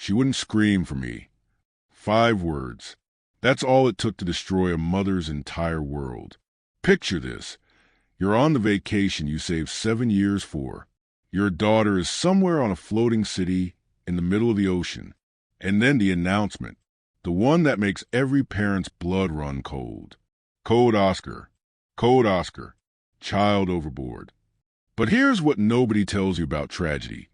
She wouldn't scream for me. 5 words. That's all it took to destroy a mother's entire world. Picture this. You're on the vacation you saved 7 years for. Your daughter is somewhere on a floating city in the middle of the ocean. And then the announcement, the one that makes every parent's blood run cold. Code Oscar. Code Oscar. Child overboard. But here's what nobody tells you about tragedy.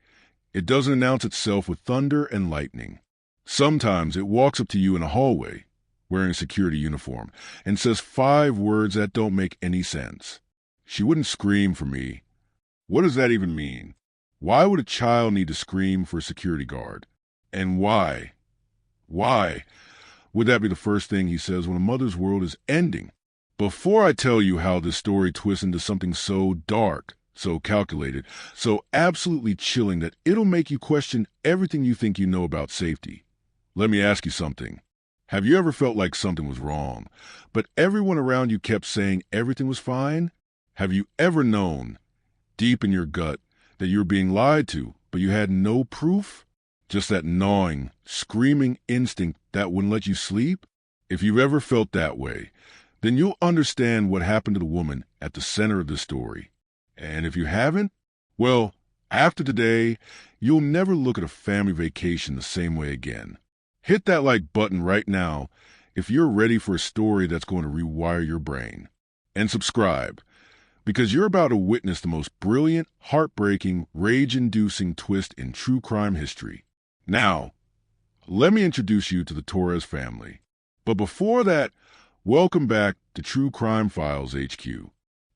It doesn't announce itself with thunder and lightning. Sometimes it walks up to you in a hallway, wearing a security uniform, and says 5 words that don't make any sense. She wouldn't scream for me. What does that even mean? Why would a child need to scream for a security guard? And why? Why would that be the first thing he says when a mother's world is ending? Before I tell you how this story twists into something so dark, so calculated, so absolutely chilling that it'll make you question everything you think you know about safety, let me ask you something. Have you ever felt like something was wrong, but everyone around you kept saying everything was fine? Have you ever known, deep in your gut, that you were being lied to, but you had no proof? Just that gnawing, screaming instinct that wouldn't let you sleep? If you've ever felt that way, then you'll understand what happened to the woman at the center of this story. And if you haven't, well, after today, you'll never look at a family vacation the same way again. Hit that like button right now if you're ready for a story that's going to rewire your brain. And subscribe, because you're about to witness the most brilliant, heartbreaking, rage-inducing twist in true crime history. Now, let me introduce you to the Torres family. But before that, welcome back to True Crime Files HQ.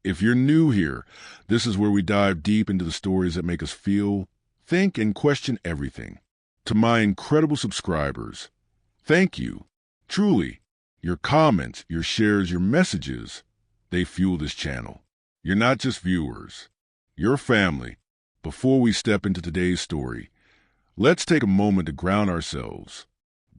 If you're new here, this is where we dive deep into the stories that make us feel, think, and question everything. To my incredible subscribers, thank you. Truly, your comments, your shares, your messages, they fuel this channel. You're not just viewers, you're family. Before we step into today's story, let's take a moment to ground ourselves.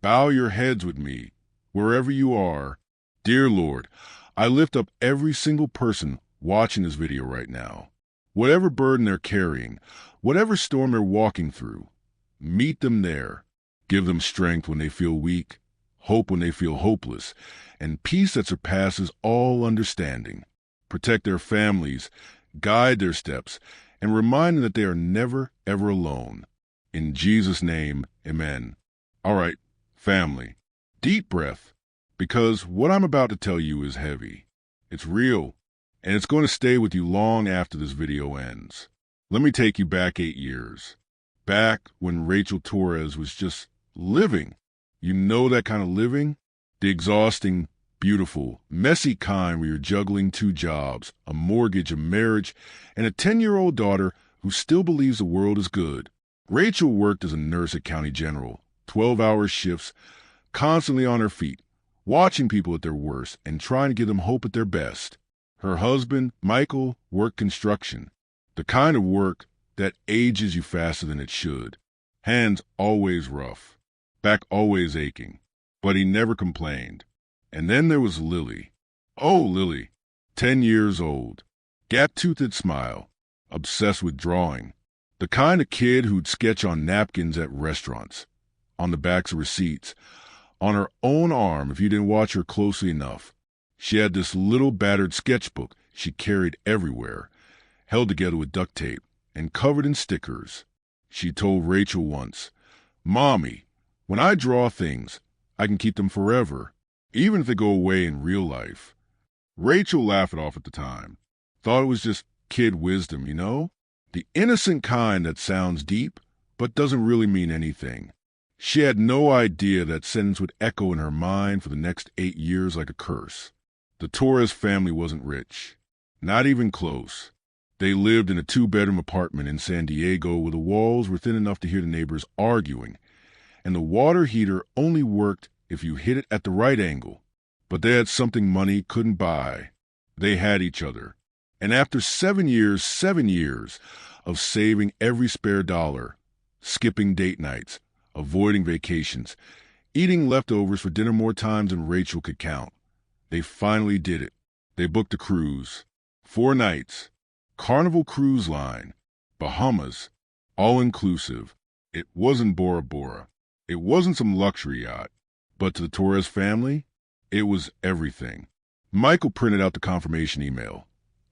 Bow your heads with me, wherever you are. Dear Lord, I lift up every single person watching this video right now. Whatever burden they're carrying, whatever storm they're walking through, meet them there. Give them strength when they feel weak, hope when they feel hopeless, and peace that surpasses all understanding. Protect their families, guide their steps, and remind them that they are never, ever alone. In Jesus' name, amen. All right, family, deep breath, because what I'm about to tell you is heavy. It's real, and it's going to stay with you long after this video ends. Let me take you back 8 years. Back when Rachel Torres was just living. You know that kind of living? The exhausting, beautiful, messy kind where you're juggling 2 jobs, a mortgage, a marriage, and a 10-year-old daughter who still believes the world is good. Rachel worked as a nurse at County General, 12-hour shifts, constantly on her feet, watching people at their worst and trying to give them hope at their best. Her husband, Michael, worked construction, the kind of work that ages you faster than it should. Hands always rough, back always aching, but he never complained. And then there was Lily. Oh, Lily, 10 years old, gap-toothed smile, obsessed with drawing. The kind of kid who'd sketch on napkins at restaurants, on the backs of receipts, on her own arm if you didn't watch her closely enough. She had this little battered sketchbook she carried everywhere, held together with duct tape and covered in stickers. She told Rachel once, "Mommy, when I draw things, I can keep them forever, even if they go away in real life." Rachel laughed it off at the time. Thought it was just kid wisdom, you know? The innocent kind that sounds deep, but doesn't really mean anything. She had no idea that sentence would echo in her mind for the next 8 years like a curse. The Torres family wasn't rich. Not even close. They lived in a 2-bedroom apartment in San Diego where the walls were thin enough to hear the neighbors arguing, and the water heater only worked if you hit it at the right angle. But they had something money couldn't buy. They had each other. And after 7 years of saving every spare dollar, skipping date nights, avoiding vacations, eating leftovers for dinner more times than Rachel could count, they finally did it. They booked a cruise. 4 nights. Carnival Cruise Line. Bahamas. All-inclusive. It wasn't Bora Bora. It wasn't some luxury yacht, but to the Torres family, it was everything. Michael printed out the confirmation email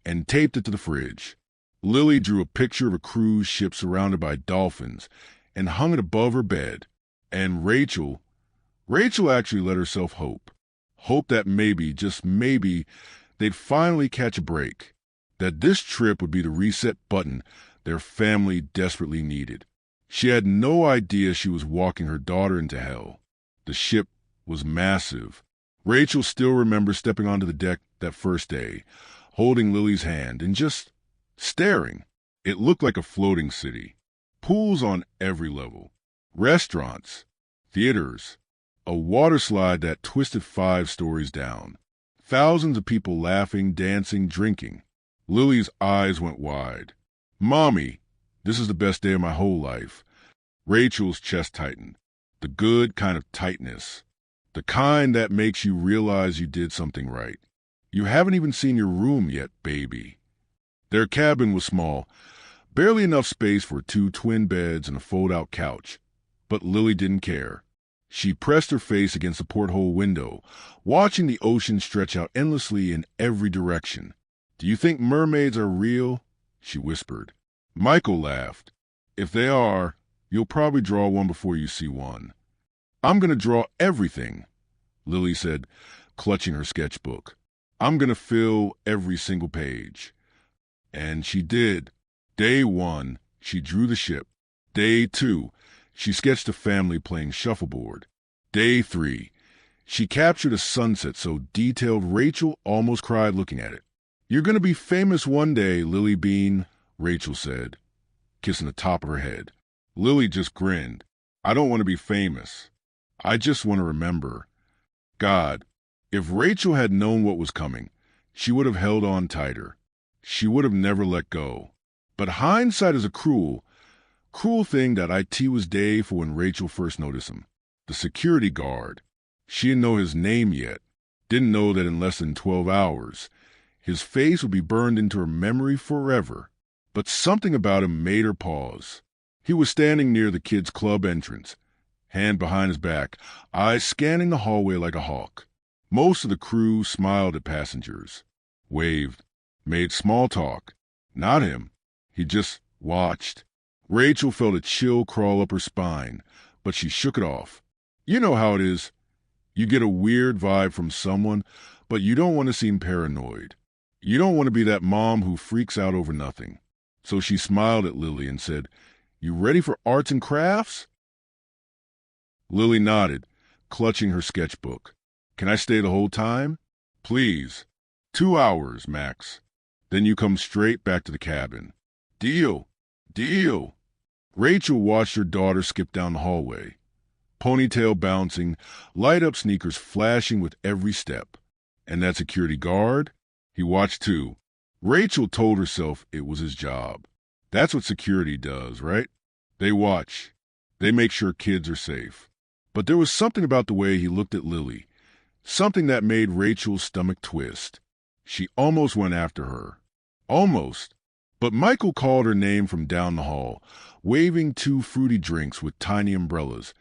and taped it to the fridge. Lily drew a picture of a cruise ship surrounded by dolphins and hung it above her bed. And Rachel actually let herself hope. Hope that maybe, just maybe, they'd finally catch a break. That this trip would be the reset button their family desperately needed. She had no idea she was walking her daughter into hell. The ship was massive. Rachel still remembers stepping onto the deck that first day, holding Lily's hand and just staring. It looked like a floating city. Pools on every level. Restaurants. Theaters. A water slide that twisted 5 stories down. Thousands of people laughing, dancing, drinking. Lily's eyes went wide. "Mommy, this is the best day of my whole life." Rachel's chest tightened. The good kind of tightness. The kind that makes you realize you did something right. You haven't even seen your room yet, baby. Their cabin was small, barely enough space for 2 twin beds and a fold-out couch. But Lily didn't care. She pressed her face against the porthole window, watching the ocean stretch out endlessly in every direction. "Do you think mermaids are real?" she whispered. Michael laughed. "If they are, you'll probably draw one before you see one." "I'm going to draw everything," Lily said, clutching her sketchbook. "I'm going to fill every single page." And she did. Day 1, she drew the ship. Day 2, she sketched a family playing shuffleboard. Day 3, she captured a sunset so detailed Rachel almost cried looking at it. "You're going to be famous one day, Lily Bean," Rachel said, kissing the top of her head. Lily just grinned. "I don't want to be famous. I just want to remember." God, if Rachel had known what was coming, she would have held on tighter. She would have never let go. But hindsight is a cruel thing. That IT was day for when Rachel first noticed him. The security guard. She didn't know his name yet. Didn't know that in less than 12 hours, his face would be burned into her memory forever. But something about him made her pause. He was standing near the kids' club entrance, hand behind his back, eyes scanning the hallway like a hawk. Most of the crew smiled at passengers, waved, made small talk. Not him. He just watched. Rachel felt a chill crawl up her spine, but she shook it off. You know how it is. You get a weird vibe from someone, but you don't want to seem paranoid. You don't want to be that mom who freaks out over nothing. So she smiled at Lily and said, "You ready for arts and crafts?" Lily nodded, clutching her sketchbook. "Can I stay the whole time?" "Please. 2 hours, max. Then you come straight back to the cabin." "Deal. Deal." Rachel watched her daughter skip down the hallway. Ponytail bouncing, light-up sneakers flashing with every step. And that security guard? He watched too. Rachel told herself it was his job. That's what security does, right? They watch. They make sure kids are safe. But there was something about the way he looked at Lily, something that made Rachel's stomach twist. She almost went after her. Almost. But Michael called her name from down the hall, waving 2 fruity drinks with tiny umbrellas,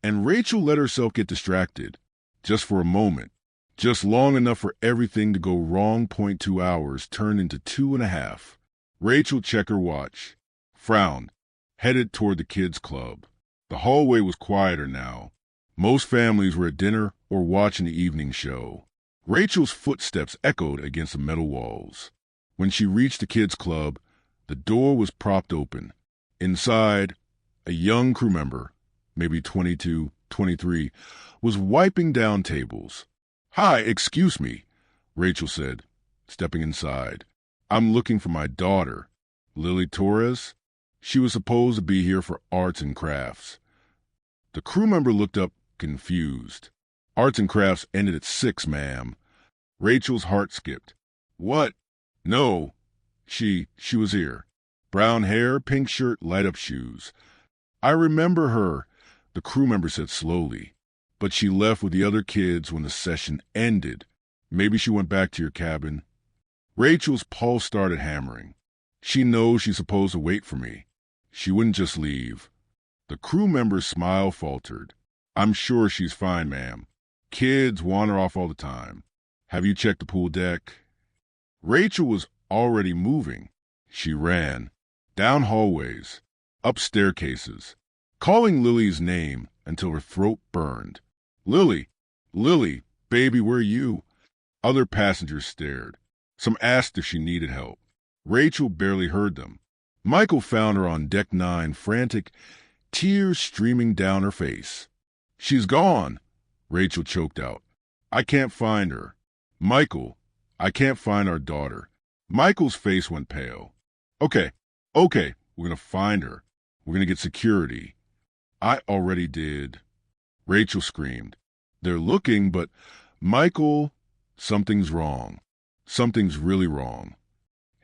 and Rachel let herself get distracted. Just for a moment. Just long enough for everything to go wrong. 2 hours turned into 2.5. Rachel checked her watch, frowned, headed toward the kids' club. The hallway was quieter now. Most families were at dinner or watching the evening show. Rachel's footsteps echoed against the metal walls. When she reached the kids' club, the door was propped open. Inside, a young crew member, maybe 22, 23, was wiping down tables. "Hi, excuse me," Rachel said, stepping inside. "I'm looking for my daughter, Lily Torres. She was supposed to be here for arts and crafts." The crew member looked up, confused. "Arts and crafts ended at 6, ma'am." Rachel's heart skipped. "What? No. She was here. Brown hair, pink shirt, light-up shoes." "I remember her," the crew member said slowly. "But she left with the other kids when the session ended. Maybe she went back to your cabin." Rachel's pulse started hammering. "She knows she's supposed to wait for me. She wouldn't just leave." The crew member's smile faltered. I'm sure she's fine, ma'am. Kids wander off all the time. Have you checked the pool deck? Rachel was already moving. She ran, down hallways, up staircases, calling Lily's name until her throat burned. Lily! Lily! Baby, where are you? Other passengers stared. Some asked if she needed help. Rachel barely heard them. Michael found her on deck 9, frantic, tears streaming down her face. She's gone, Rachel choked out. I can't find her. Michael, I can't find our daughter. Michael's face went pale. Okay, we're going to find her. We're going to get security. I already did. Rachel screamed. They're looking, but Michael, something's wrong. Something's really wrong.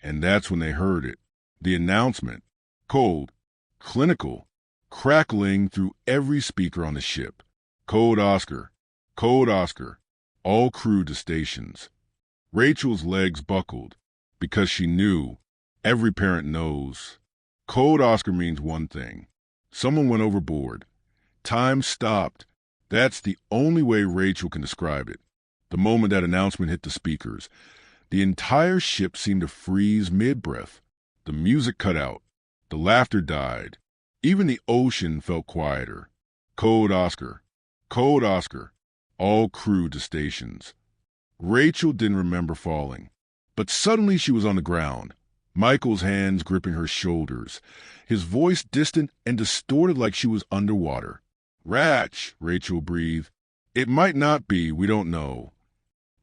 And that's when they heard it. The announcement, cold, clinical, crackling through every speaker on the ship. Code Oscar, all crew to stations. Rachel's legs buckled because she knew, every parent knows, Code Oscar means one thing. Someone went overboard. Time stopped. That's the only way Rachel can describe it. The moment that announcement hit the speakers, the entire ship seemed to freeze mid-breath. The music cut out. The laughter died. Even the ocean felt quieter. Code Oscar, all crew to stations. Rachel didn't remember falling, but suddenly she was on the ground, Michael's hands gripping her shoulders, his voice distant and distorted like she was underwater. Ratch, Rachel breathed. It might not be, we don't know.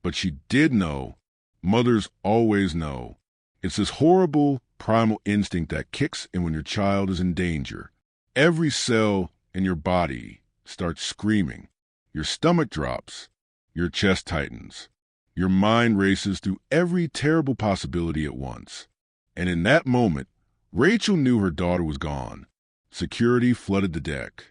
But she did know. Mothers always know. It's this horrible, primal instinct that kicks in when your child is in danger. Every cell in your body starts screaming. Your stomach drops. Your chest tightens. Your mind races through every terrible possibility at once. And in that moment, Rachel knew her daughter was gone. Security flooded the deck.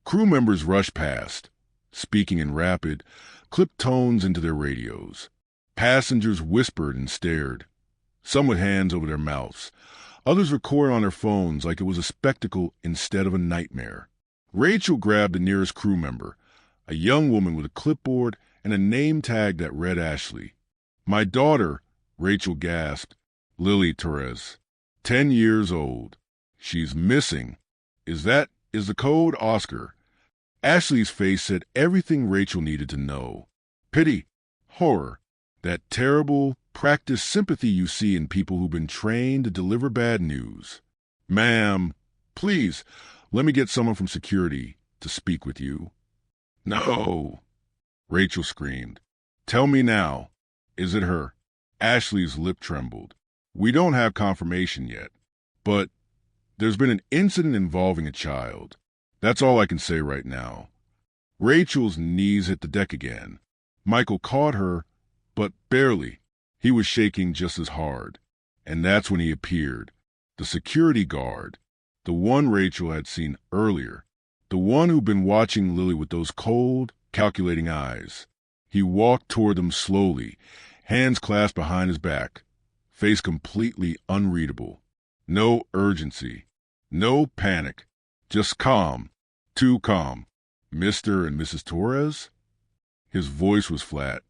Crew members rushed past, speaking in rapid, clipped tones into their radios. Passengers whispered and stared, some with hands over their mouths. Others recorded on their phones like it was a spectacle instead of a nightmare. Rachel grabbed the nearest crew member, a young woman with a clipboard and a name tag that read Ashley. My daughter, Rachel gasped. Lily Torres, 10 years old. She's missing. Is the code Oscar? Ashley's face said everything Rachel needed to know. Pity, horror, that terrible, practiced sympathy you see in people who've been trained to deliver bad news. Ma'am, please, let me get someone from security to speak with you. No, Rachel screamed. Tell me now. Is it her? Ashley's lip trembled. We don't have confirmation yet, but there's been an incident involving a child. That's all I can say right now. Rachel's knees hit the deck again. Michael caught her, but barely. He was shaking just as hard. And that's when he appeared. The security guard. The one Rachel had seen earlier. The one who'd been watching Lily with those cold, calculating eyes. He walked toward them slowly, hands clasped behind his back, face completely unreadable. No urgency. No panic. Just calm. Too calm. Mr. and Mrs. Torres? His voice was flat,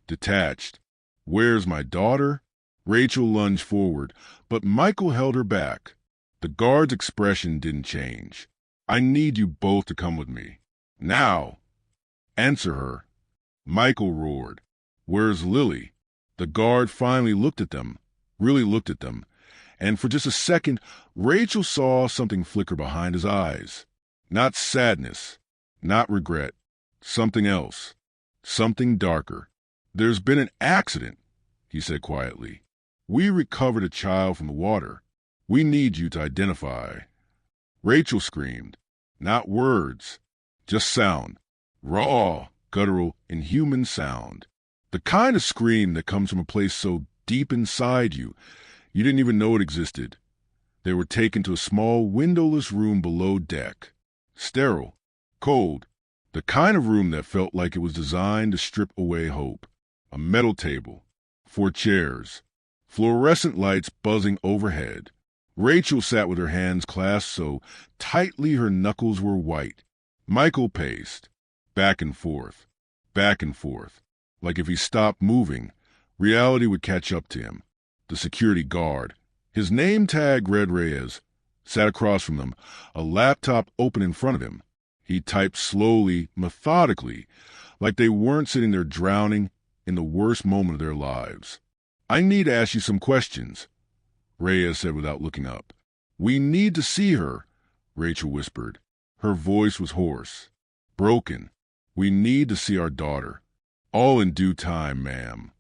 detached. Where's my daughter? Rachel lunged forward, but Michael held her back. The guard's expression didn't change. I need you both to come with me. Now! Answer her. Michael roared. Where's Lily? The guard finally looked at them, really looked at them, and for just a second, Rachel saw something flicker behind his eyes. Not sadness, not regret, something else, something darker. There's been an accident, he said quietly. We recovered a child from the water. We need you to identify. Rachel screamed. Not words, just sound. Raw, guttural, inhuman sound. The kind of scream that comes from a place so deep inside you, you didn't even know it existed. They were taken to a small, windowless room below deck. Sterile, cold, the kind of room that felt like it was designed to strip away hope. A metal table, 4 chairs, fluorescent lights buzzing overhead. Rachel sat with her hands clasped so tightly her knuckles were white. Michael paced, back and forth, like if he stopped moving, reality would catch up to him. The security guard, his name tag read Reyes, sat across from them, a laptop open in front of him. He typed slowly, methodically, like they weren't sitting there drowning in the worst moment of their lives. "I need to ask you some questions," Reyes said without looking up. "We need to see her," Rachel whispered. Her voice was hoarse, broken. "We need to see our daughter. All in due time, ma'am."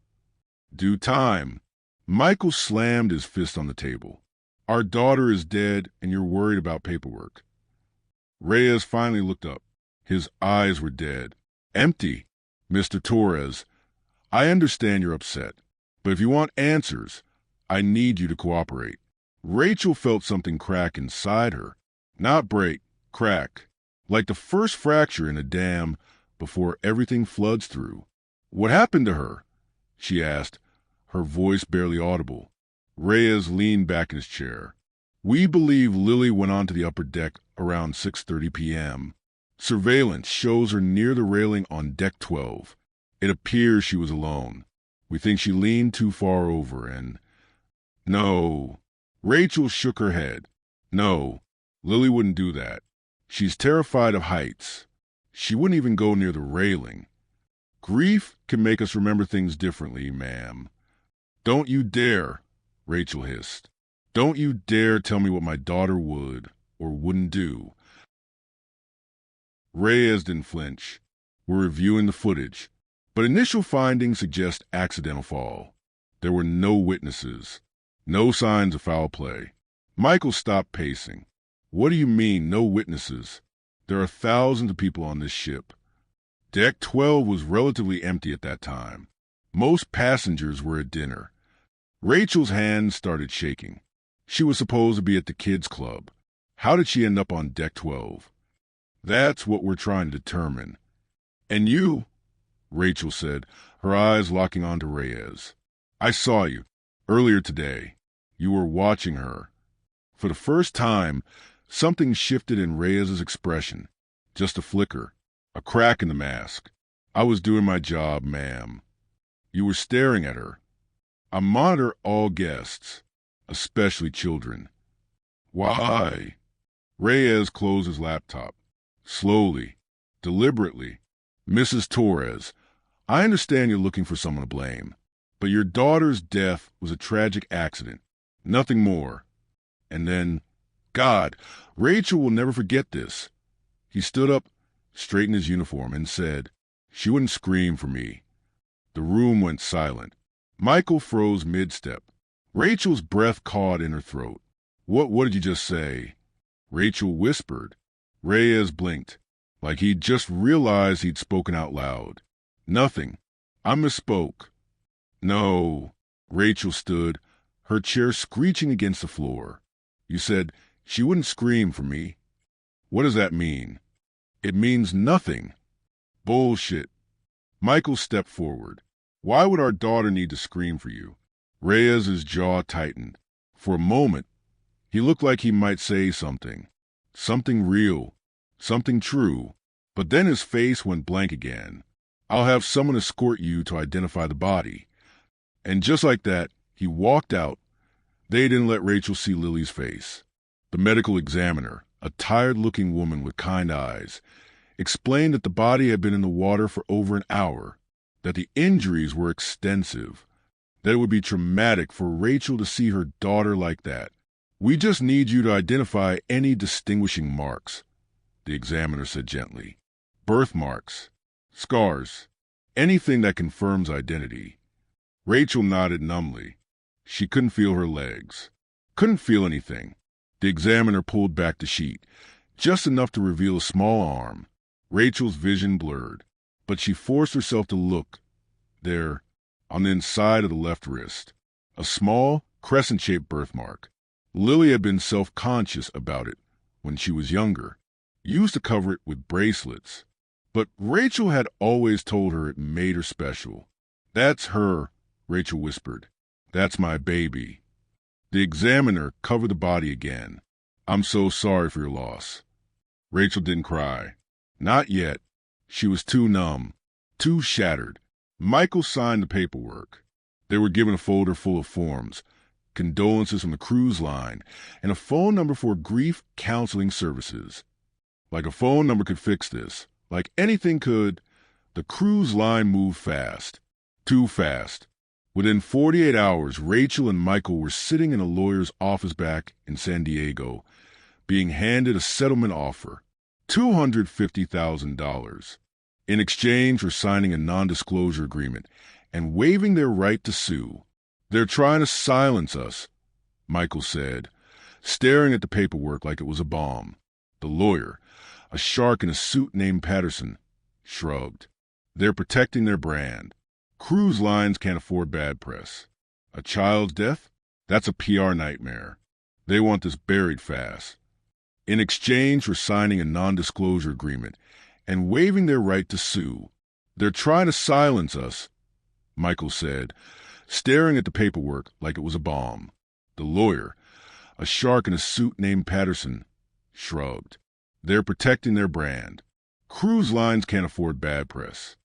Due time. Michael slammed his fist on the table. "Our daughter is dead, and you're worried about paperwork." Reyes finally looked up. His eyes were dead. Empty. "Mr. Torres, I understand you're upset, but if you want answers, I need you to cooperate." Rachel felt something crack inside her. Not break, crack. Like the first fracture in a dam before everything floods through. "What happened to her?" she asked, her voice barely audible. Reyes leaned back in his chair. "We believe Lily went onto the upper deck around 6:30 p.m. Surveillance shows her near the railing on deck 12. It appears she was alone. We think she leaned too far over and—" "No." Rachel shook her head. "No, Lily wouldn't do that. She's terrified of heights. She wouldn't even go near the railing. Grief can make us remember things differently, ma'am." "Don't you dare," Rachel hissed. "Don't you dare tell me what my daughter would or wouldn't do." Reyes didn't flinch. "We're reviewing the footage, but initial findings suggest accidental fall. There were no witnesses, no signs of foul play." Michael stopped pacing. "What do you mean, no witnesses? There are thousands of people on this ship. Deck 12 was relatively empty at that time. Most passengers were at dinner." Rachel's hands started shaking. She was supposed to be at the kids' club. How did she end up on deck 12? "That's what we're trying to determine." "And you," Rachel said, her eyes locking onto Reyes. "I saw you earlier today. You were watching her." For the first time, something shifted in Reyes's expression. Just a flicker, a crack in the mask. "I was doing my job, ma'am." "You were staring at her." "I monitor all guests, especially children." "Why?" Reyes closed his laptop. Slowly, deliberately. "Mrs. Torres, I understand you're looking for someone to blame, but your daughter's death was a tragic accident. Nothing more." And then, God, Rachel will never forget this. He stood up, straightened his uniform, and said, "She wouldn't scream for me." The room went silent. Michael froze mid-step. Rachel's breath caught in her throat. What did you just say?" Rachel whispered. Reyes blinked, like he'd just realized he'd spoken out loud. "Nothing. I misspoke." "No." Rachel stood, her chair screeching against the floor. "You said she wouldn't scream for me. What does that mean?" "It means nothing." "Bullshit." Michael stepped forward. "Why would our daughter need to scream for you?" Reyes's jaw tightened. For a moment, he looked like he might say something. Something real. Something true. But then his face went blank again. "I'll have someone escort you to identify the body." And just like that, he walked out. They didn't let Rachel see Lily's face. The medical examiner, a tired-looking woman with kind eyes, explained that the body had been in the water for over an hour, that the injuries were extensive, that it would be traumatic for Rachel to see her daughter like that. "We just need you to identify any distinguishing marks," the examiner said gently. "Birthmarks, scars, anything that confirms identity." Rachel nodded numbly. She couldn't feel her legs. Couldn't feel anything. The examiner pulled back the sheet, just enough to reveal a small arm. Rachel's vision blurred, but she forced herself to look. There, on the inside of the left wrist, a small, crescent-shaped birthmark. Lily had been self-conscious about it when she was younger, used to cover it with bracelets. But Rachel had always told her it made her special. "That's her," Rachel whispered. "That's my baby." The examiner covered the body again. I'm so sorry for your loss. Rachel didn't cry. Not yet. She was too numb, too shattered. Michael signed the paperwork. They were given a folder full of forms, condolences from the cruise line, and a phone number for grief counseling services. Like a phone number could fix this. Like anything could. The cruise line moved fast. Too fast. Within 48 hours, Rachel and Michael were sitting in a lawyer's office back in San Diego, being handed a settlement offer, $250,000, in exchange for signing a non-disclosure agreement and waiving their right to sue. They're trying to silence us, Michael said, staring at the paperwork like it was a bomb. The lawyer, a shark in a suit named Patterson, shrugged. They're protecting their brand. Cruise lines can't afford bad press. A child's death? That's a PR nightmare. They want this buried fast. In exchange for signing a non-disclosure agreement and waiving their right to sue. They're trying to silence us, Michael said, staring at the paperwork like it was a bomb. The lawyer, a shark in a suit named Patterson, shrugged. They're protecting their brand. Cruise lines can't afford bad press.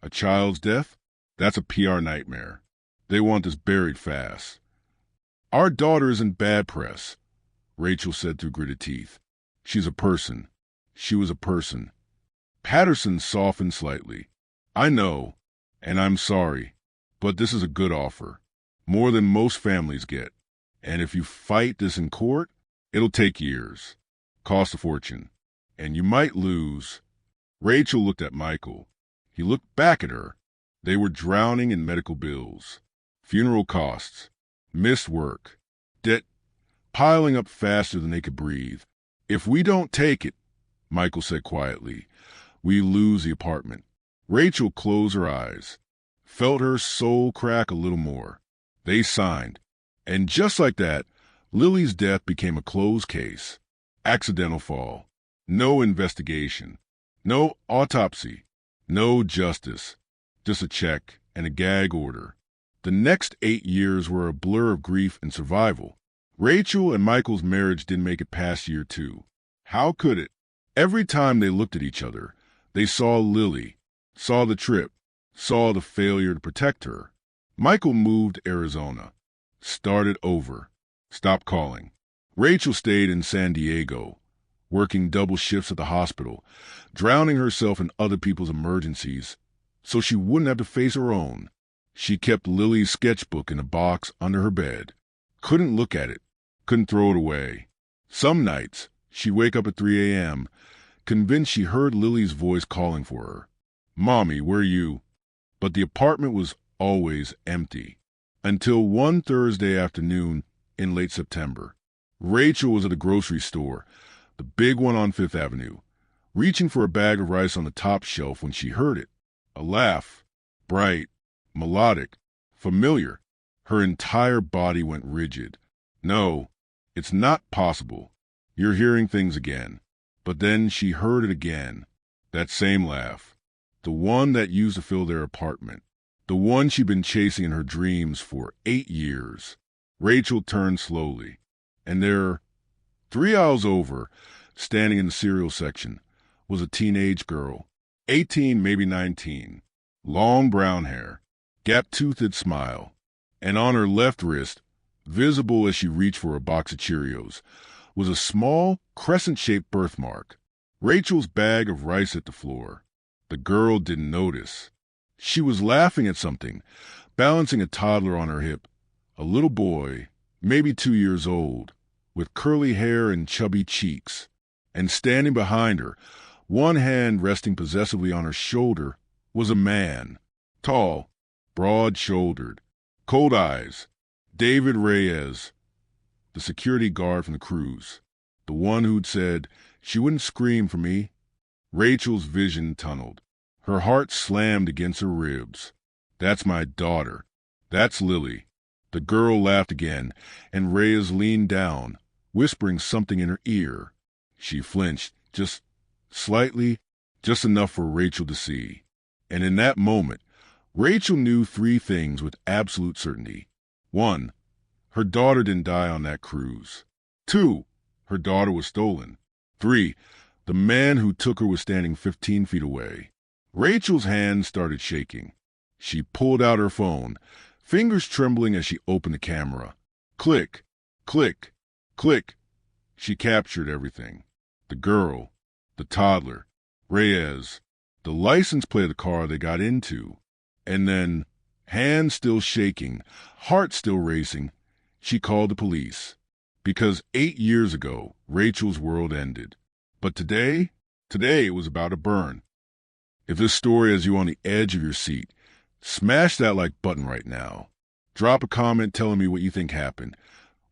A child's death? That's a PR nightmare. They want this buried fast. Our daughter isn't bad press, Rachel said through gritted teeth. She's a person. She was a person. Patterson softened slightly. I know, and I'm sorry, but this is a good offer. More than most families get. And if you fight this in court, it'll take years. Cost a fortune. And you might lose. Rachel looked at Michael. He looked back at her. They were drowning in medical bills, funeral costs, missed work, debt piling up faster than they could breathe. If we don't take it, Michael said quietly, we lose the apartment. Rachel closed her eyes, felt her soul crack a little more. They signed. And just like that, Lily's death became a closed case. Accidental fall. No investigation. No autopsy. No justice. Just a check and a gag order. The next 8 years were a blur of grief and survival. Rachel and Michael's marriage didn't make it past year 2. How could it? Every time they looked at each other, they saw Lily, saw the trip, saw the failure to protect her. Michael moved to Arizona, started over, stopped calling. Rachel stayed in San Diego, working double shifts at the hospital, drowning herself in other people's emergencies, so she wouldn't have to face her own. She kept Lily's sketchbook in a box under her bed. Couldn't look at it. Couldn't throw it away. Some nights, she'd wake up at 3 a.m., convinced she heard Lily's voice calling for her. Mommy, where are you? But the apartment was always empty. Until one Thursday afternoon in late September. Rachel was at a grocery store, the big one on Fifth Avenue, reaching for a bag of rice on the top shelf when she heard it. A laugh, bright, melodic, familiar. Her entire body went rigid. No, it's not possible. You're hearing things again. But then she heard it again. That same laugh. The one that used to fill their apartment. The one she'd been chasing in her dreams for 8 years. Rachel turned slowly. And there, 3 aisles over, standing in the cereal section, was a teenage girl. 18, maybe 19. Long brown hair. Gap-toothed smile. And on her left wrist, visible as she reached for a box of Cheerios, was a small, crescent-shaped birthmark. Rachel's bag of rice hit the floor. The girl didn't notice. She was laughing at something, balancing a toddler on her hip. A little boy, maybe 2 years old, with curly hair and chubby cheeks. And standing behind her, one hand resting possessively on her shoulder, was a man. Tall, broad-shouldered, cold eyes. David Reyes, the security guard from the cruise. The one who'd said she wouldn't scream for me. Rachel's vision tunneled. Her heart slammed against her ribs. That's my daughter. That's Lily. The girl laughed again, and Reyes leaned down, whispering something in her ear. She flinched, just slightly, just enough for Rachel to see. And in that moment, Rachel knew 3 things with absolute certainty. 1, Her daughter didn't die on that cruise. 2. Her daughter was stolen. 3. The man who took her was standing 15 feet away. Rachel's hands started shaking. She pulled out her phone, fingers trembling as she opened the camera. Click, click, click. She captured everything. The girl, the toddler, Reyes, the license plate of the car they got into. And then, hands still shaking, heart still racing, she called the police. Because 8 years ago, Rachel's world ended. But today it was about to burn. If this story has you on the edge of your seat, smash that like button right now. Drop a comment telling me what you think happened.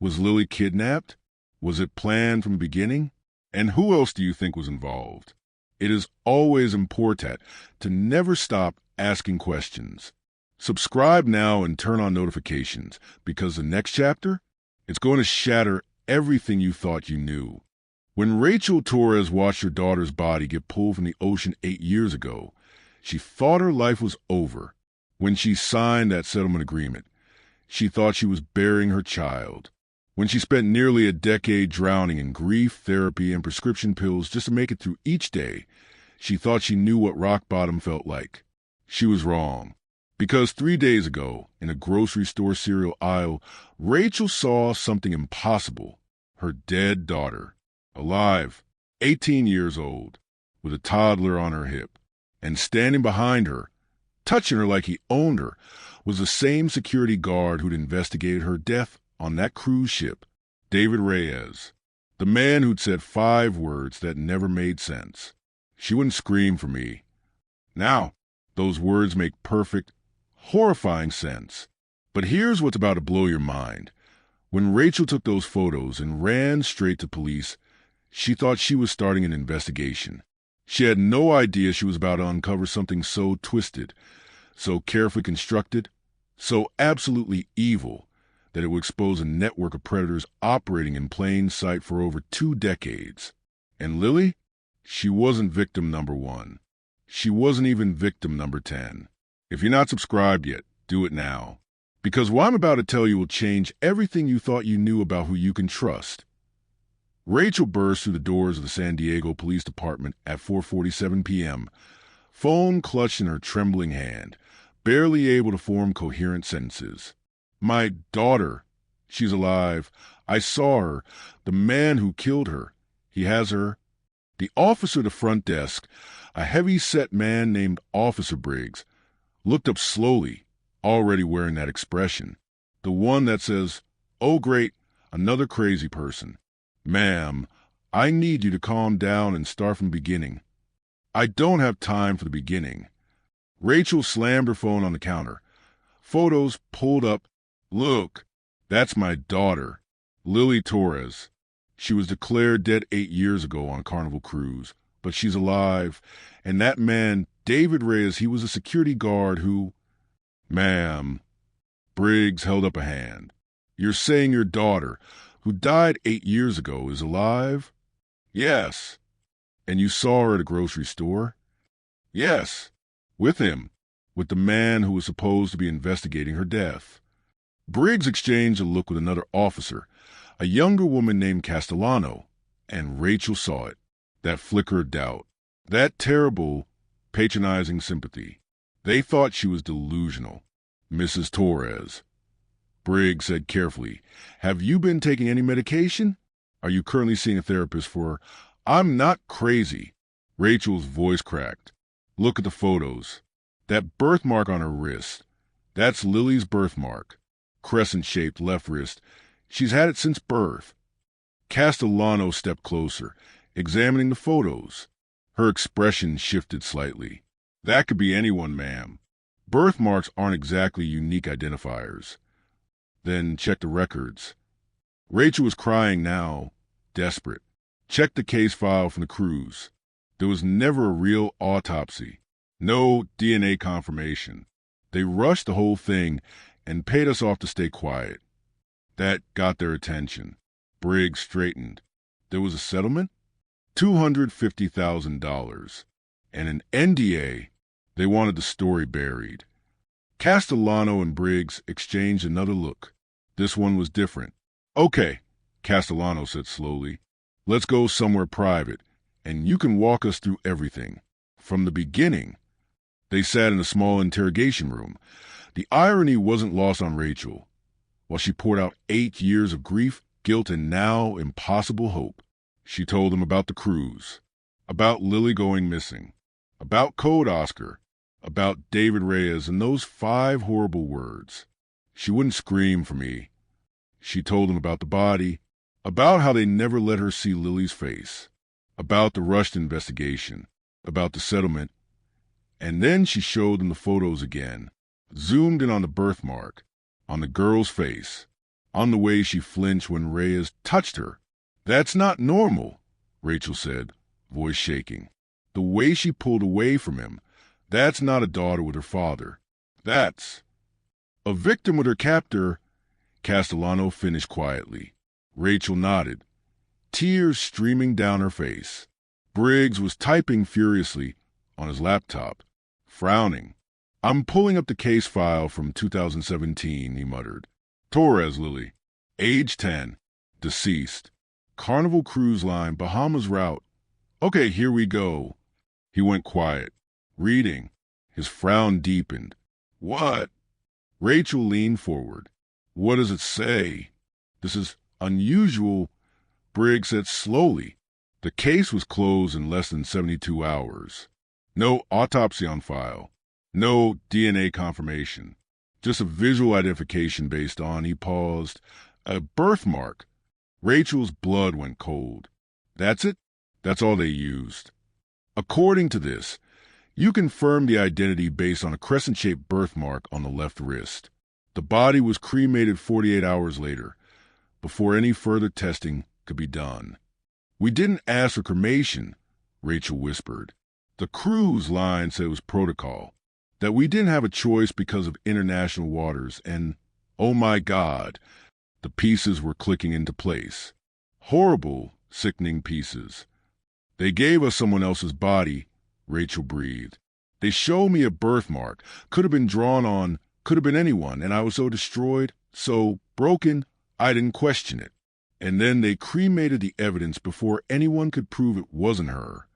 Was Lily kidnapped? Was it planned from the beginning? And who else do you think was involved? It is always important to never stop asking questions. Subscribe now and turn on notifications, because the next chapter, it's going to shatter everything you thought you knew. When Rachel Torres watched her daughter's body get pulled from the ocean 8 years ago, she thought her life was over. When she signed that settlement agreement, she thought she was burying her child. When she spent nearly a decade drowning in grief, therapy, and prescription pills just to make it through each day, she thought she knew what rock bottom felt like. She was wrong. Because 3 days ago, in a grocery store cereal aisle, Rachel saw something impossible. Her dead daughter, alive, 18 years old, with a toddler on her hip. And standing behind her, touching her like he owned her, was the same security guard who'd investigated her death on that cruise ship, David Reyes, the man who'd said 5 words that never made sense. She wouldn't scream for me. Now, those words make perfect, horrifying sense. But here's what's about to blow your mind. When Rachel took those photos and ran straight to police, she thought she was starting an investigation. She had no idea she was about to uncover something so twisted, so carefully constructed, so absolutely evil, that it would expose a network of predators operating in plain sight for over 2 decades. And Lily? She wasn't victim number 1. She wasn't even victim number 10. If you're not subscribed yet, do it now. Because what I'm about to tell you will change everything you thought you knew about who you can trust. Rachel burst through the doors of the San Diego Police Department at 4:47 p.m., phone clutched in her trembling hand, barely able to form coherent sentences. My daughter. She's alive. I saw her. The man who killed her. He has her. The officer at the front desk, a heavy-set man named Officer Briggs, looked up slowly, already wearing that expression. The one that says, "Oh great, another crazy person." "Ma'am, I need you to calm down and start from the beginning." "I don't have time for the beginning." Rachel slammed her phone on the counter. Photos pulled up. "Look, that's my daughter, Lily Torres. She was declared dead 8 years ago on a Carnival cruise, but she's alive. And that man, David Reyes, he was a security guard who—" "Ma'am." Briggs held up a hand. "You're saying your daughter, who died 8 years ago, is alive?" "Yes." "And you saw her at a grocery store?" "Yes." "With him, with the man who was supposed to be investigating her death?" Briggs exchanged a look with another officer, a younger woman named Castellano, and Rachel saw it. That flicker of doubt. That terrible, patronizing sympathy. They thought she was delusional. "Mrs. Torres," Briggs said carefully, "have you been taking any medication? Are you currently seeing a therapist for—" "I'm not crazy." Rachel's voice cracked. "Look at the photos. That birthmark on her wrist. That's Lily's birthmark. Crescent-shaped left wrist. She's had it since birth." Castellano stepped closer, examining the photos. Her expression shifted slightly. "That could be anyone, ma'am. Birthmarks aren't exactly unique identifiers." "Then check the records." Rachel was crying now, desperate. "Check the case file from the cruise. There was never a real autopsy. No DNA confirmation. They rushed the whole thing and paid us off to stay quiet." That got their attention. Briggs straightened. "There was a settlement?" $250,000. And an NDA. They wanted the story buried. Castellano and Briggs exchanged another look. This one was different. Okay, Castellano said slowly. Let's go somewhere private, and you can walk us through everything. From the beginning. They sat in a small interrogation room. The irony wasn't lost on Rachel. While she poured out 8 years of grief, guilt, and now impossible hope, she told them about the cruise, about Lily going missing, about Code Oscar, about David Reyes, and those 5 horrible words. She wouldn't scream for me. She told them about the body, about how they never let her see Lily's face, about the rushed investigation, about the settlement, and then she showed them the photos again, zoomed in on the birthmark, on the girl's face, on the way she flinched when Reyes touched her. That's not normal, Rachel said, voice shaking. The way she pulled away from him, that's not a daughter with her father. That's a victim with her captor, Castellano finished quietly. Rachel nodded, tears streaming down her face. Briggs was typing furiously on his laptop, frowning. I'm pulling up the case file from 2017, he muttered. Torres Lily, age 10, deceased. Carnival Cruise Line, Bahamas route. Okay, here we go. He went quiet, reading. His frown deepened. What? Rachel leaned forward. What does it say? This is unusual, Briggs said slowly. The case was closed in less than 72 hours. No autopsy on file. No DNA confirmation. Just a visual identification based on, he paused, a birthmark. Rachel's blood went cold. That's it? That's all they used. According to this, you confirmed the identity based on a crescent-shaped birthmark on the left wrist. The body was cremated 48 hours later, before any further testing could be done. We didn't ask for cremation, Rachel whispered. The cruise line said it was protocol, that we didn't have a choice because of international waters, and, oh my God, the pieces were clicking into place. Horrible, sickening pieces. They gave us someone else's body, Rachel breathed. They showed me a birthmark, could have been drawn on, could have been anyone, and I was so destroyed, so broken, I didn't question it. And then they cremated the evidence before anyone could prove it wasn't her.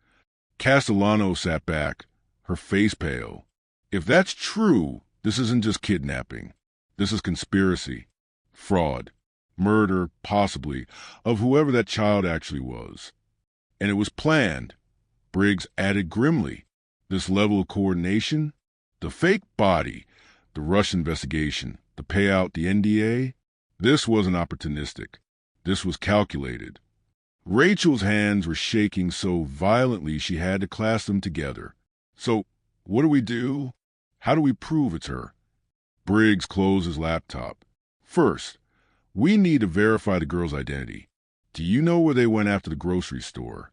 Castellano sat back, her face pale. If that's true, this isn't just kidnapping. This is conspiracy, fraud, murder, possibly, of whoever that child actually was. And it was planned, Briggs added grimly. This level of coordination, the fake body, the rush investigation, the payout, the NDA, this wasn't opportunistic. This was calculated. Rachel's hands were shaking so violently she had to clasp them together. So, what do we do? How do we prove it's her? Briggs closed his laptop. First, we need to verify the girl's identity. Do you know where they went after the grocery store?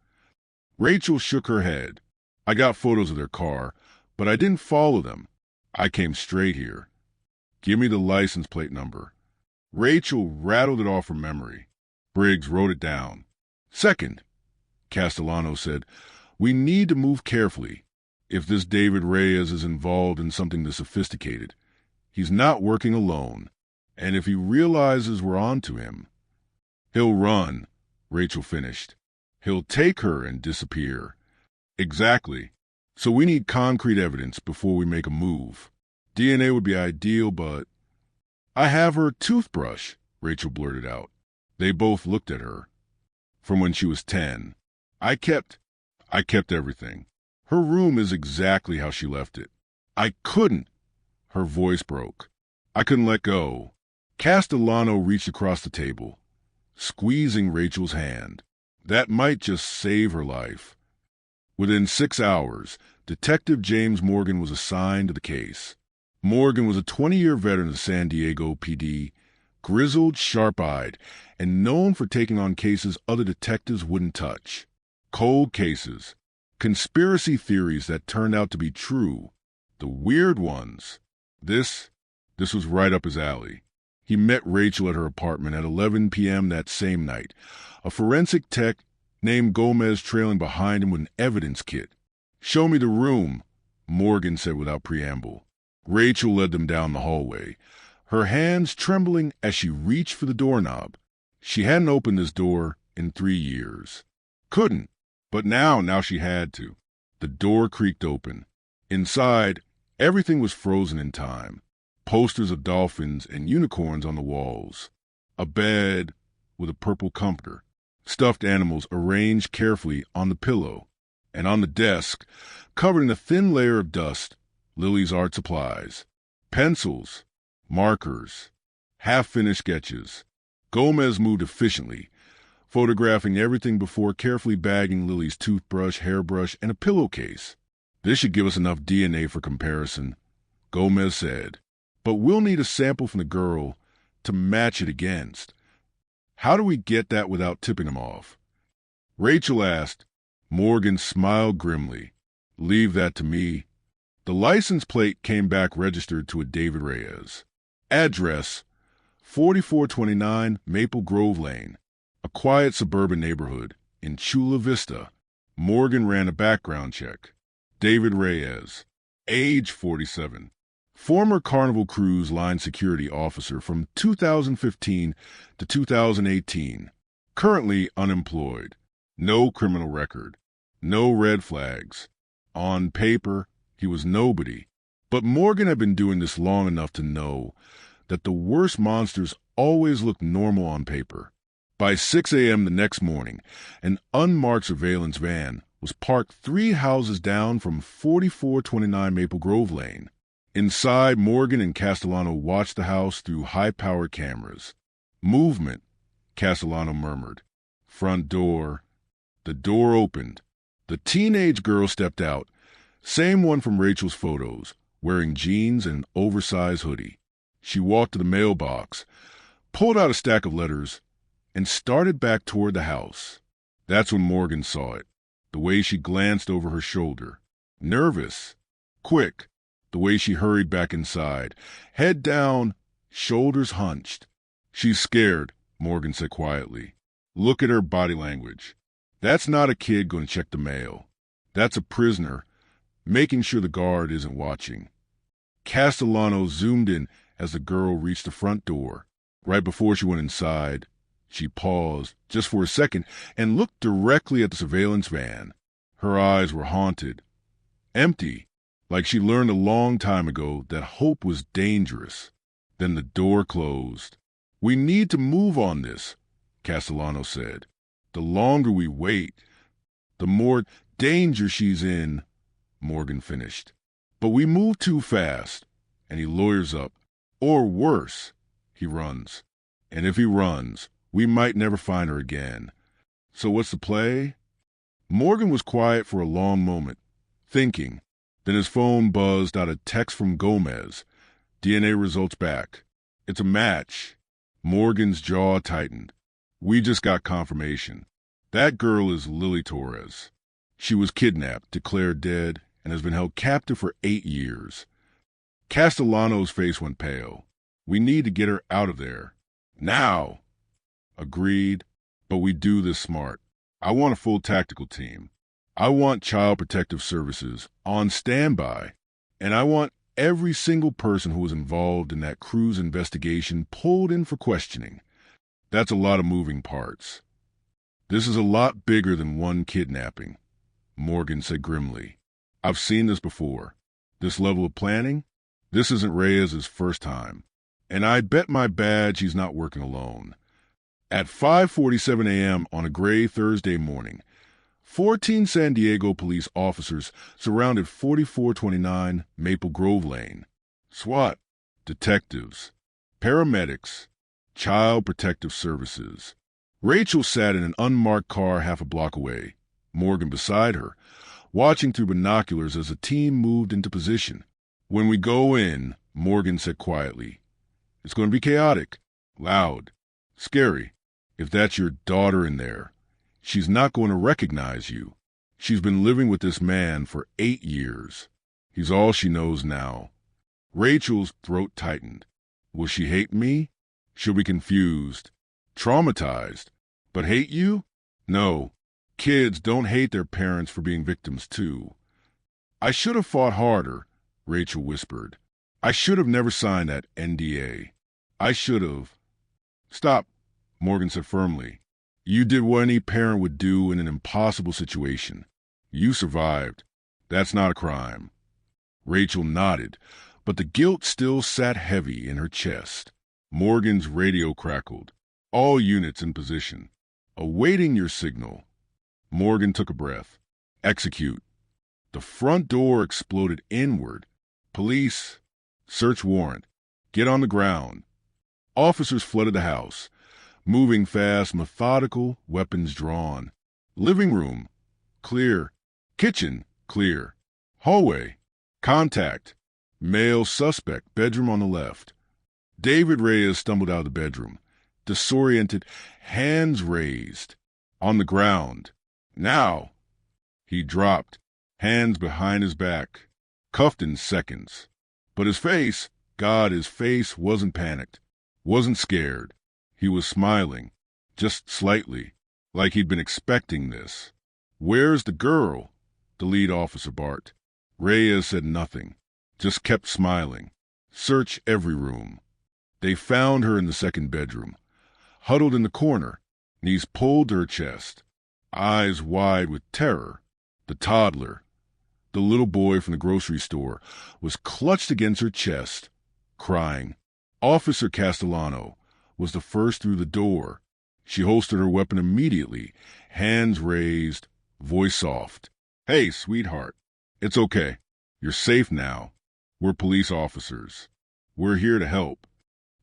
Rachel shook her head. I got photos of their car, but I didn't follow them. I came straight here. Give me the license plate number. Rachel rattled it off from memory. Briggs wrote it down. Second, Castellano said, we need to move carefully. If this David Reyes is involved in something this sophisticated, he's not working alone. And if he realizes we're onto him, he'll run, Rachel finished. He'll take her and disappear. Exactly. So we need concrete evidence before we make a move. DNA would be ideal, but... I have her toothbrush, Rachel blurted out. They both looked at her. From when she was 10. I kept everything. Her room is exactly how she left it. I couldn't. Her voice broke. I couldn't let go. Castellano reached across the table, squeezing Rachel's hand. That might just save her life. Within 6 hours, Detective James Morgan was assigned to the case. Morgan was a 20-year veteran of San Diego PD, grizzled, sharp-eyed, and known for taking on cases other detectives wouldn't touch. Cold cases, conspiracy theories that turned out to be true, the weird ones. This was right up his alley. He met Rachel at her apartment at 11 p.m. that same night, a forensic tech named Gomez trailing behind him with an evidence kit. Show me the room, Morgan said without preamble. Rachel led them down the hallway, her hands trembling as she reached for the doorknob. She hadn't opened this door in 3 years. Couldn't, but now she had to. The door creaked open. Inside, everything was frozen in time. Posters of dolphins and unicorns on the walls. A bed with a purple comforter. Stuffed animals arranged carefully on the pillow. And on the desk, covered in a thin layer of dust, Lily's art supplies. Pencils, markers, half-finished sketches. Gomez moved efficiently, photographing everything before carefully bagging Lily's toothbrush, hairbrush, and a pillowcase. This should give us enough DNA for comparison, Gomez said. But we'll need a sample from the girl to match it against. How do we get that without tipping him off? Rachel asked. Morgan smiled grimly. Leave that to me. The license plate came back registered to a David Reyes. Address, 4429 Maple Grove Lane, a quiet suburban neighborhood in Chula Vista. Morgan ran a background check. David Reyes, age 47. Former Carnival Cruise Line security officer from 2015 to 2018. Currently unemployed. No criminal record. No red flags. On paper, he was nobody. But Morgan had been doing this long enough to know that the worst monsters always look normal on paper. By 6 a.m. the next morning, an unmarked surveillance van was parked 3 houses down from 4429 Maple Grove Lane. Inside, Morgan and Castellano watched the house through high-powered cameras. Movement, Castellano murmured. Front door. The door opened. The teenage girl stepped out, same one from Rachel's photos, wearing jeans and an oversized hoodie. She walked to the mailbox, pulled out a stack of letters, and started back toward the house. That's when Morgan saw it, the way she glanced over her shoulder. Nervous. Quick. The way she hurried back inside, head down, shoulders hunched. She's scared, Morgan said quietly. Look at her body language. That's not a kid going to check the mail. That's a prisoner, making sure the guard isn't watching. Castellano zoomed in as the girl reached the front door. Right before she went inside, she paused just for a second and looked directly at the surveillance van. Her eyes were haunted, empty. Like she learned a long time ago that hope was dangerous. Then the door closed. We need to move on this, Castellano said. The longer we wait, the more danger she's in, Morgan finished. But we move too fast, and he lawyers up. Or worse, he runs. And if he runs, we might never find her again. So what's the play? Morgan was quiet for a long moment, thinking. Then his phone buzzed out a text from Gomez. DNA results back. It's a match. Morgan's jaw tightened. We just got confirmation. That girl is Lily Torres. She was kidnapped, declared dead, and has been held captive for 8 years. Castellano's face went pale. We need to get her out of there. Now! Agreed, but we do this smart. I want a full tactical team. I want Child Protective Services on standby, and I want every single person who was involved in that cruise investigation pulled in for questioning. That's a lot of moving parts. This is a lot bigger than one kidnapping, Morgan said grimly. I've seen this before. This level of planning? This isn't Reyes' first time. And I bet my badge he's not working alone. At 5:47 a.m. on a gray Thursday morning, 14 San Diego police officers surrounded 4429 Maple Grove Lane. SWAT, detectives, paramedics, Child Protective Services. Rachel sat in an unmarked car half a block away, Morgan beside her, watching through binoculars as the team moved into position. When we go in, Morgan said quietly, it's going to be chaotic, loud, scary. If that's your daughter in there, she's not going to recognize you. She's been living with this man for 8 years. He's all she knows now. Rachel's throat tightened. Will she hate me? She'll be confused, traumatized. But hate you? No. Kids don't hate their parents for being victims too. I should have fought harder, Rachel whispered. I should have never signed that NDA. I should have. Stop, Morgan said firmly. You did what any parent would do in an impossible situation. You survived. That's not a crime. Rachel nodded, but the guilt still sat heavy in her chest. Morgan's radio crackled. All units in position. Awaiting your signal. Morgan took a breath. Execute. The front door exploded inward. Police. Search warrant. Get on the ground. Officers flooded the house. Moving fast, methodical, weapons drawn. Living room. Clear. Kitchen. Clear. Hallway. Contact. Male suspect. Bedroom on the left. David Reyes stumbled out of the bedroom. Disoriented. Hands raised. On the ground. Now. He dropped. Hands behind his back. Cuffed in seconds. But his face, God, his face wasn't panicked. Wasn't scared. He was smiling. Just slightly. Like he'd been expecting this. Where's the girl? The lead officer barked. Reyes said nothing. Just kept smiling. Search every room. They found her in the second bedroom. Huddled in the corner. Knees pulled to her chest. Eyes wide with terror. The toddler, the little boy from the grocery store, was clutched against her chest, crying. Officer Castellano was the first through the door. She holstered her weapon immediately, hands raised, voice soft. Hey, sweetheart. It's okay. You're safe now. We're police officers. We're here to help.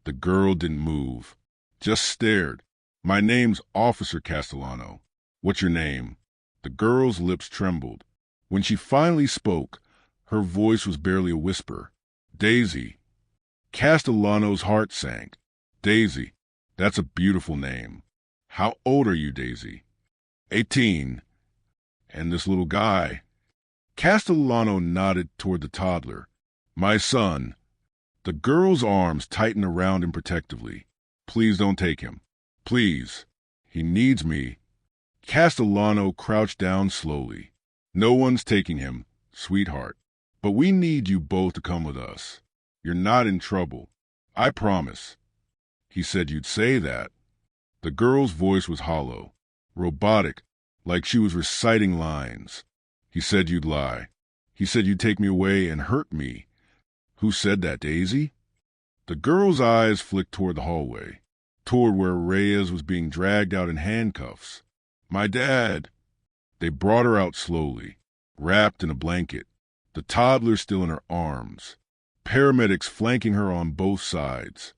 The girl didn't move. Just stared. My name's Officer Castellano. What's your name? The girl's lips trembled. When she finally spoke, her voice was barely a whisper. Daisy. Castellano's heart sank. Daisy. That's a beautiful name. How old are you, Daisy? 18. And this little guy. Castellano nodded toward the toddler. My son. The girl's arms tightened around him protectively. Please don't take him. Please. He needs me. Castellano crouched down slowly. No one's taking him, sweetheart. But we need you both to come with us. You're not in trouble. I promise. He said you'd say that. The girl's voice was hollow, robotic, like she was reciting lines. He said you'd lie. He said you'd take me away and hurt me. Who said that, Daisy? The girl's eyes flicked toward the hallway, toward where Reyes was being dragged out in handcuffs. My dad. They brought her out slowly, wrapped in a blanket, the toddler still in her arms. Paramedics flanking her on both sides.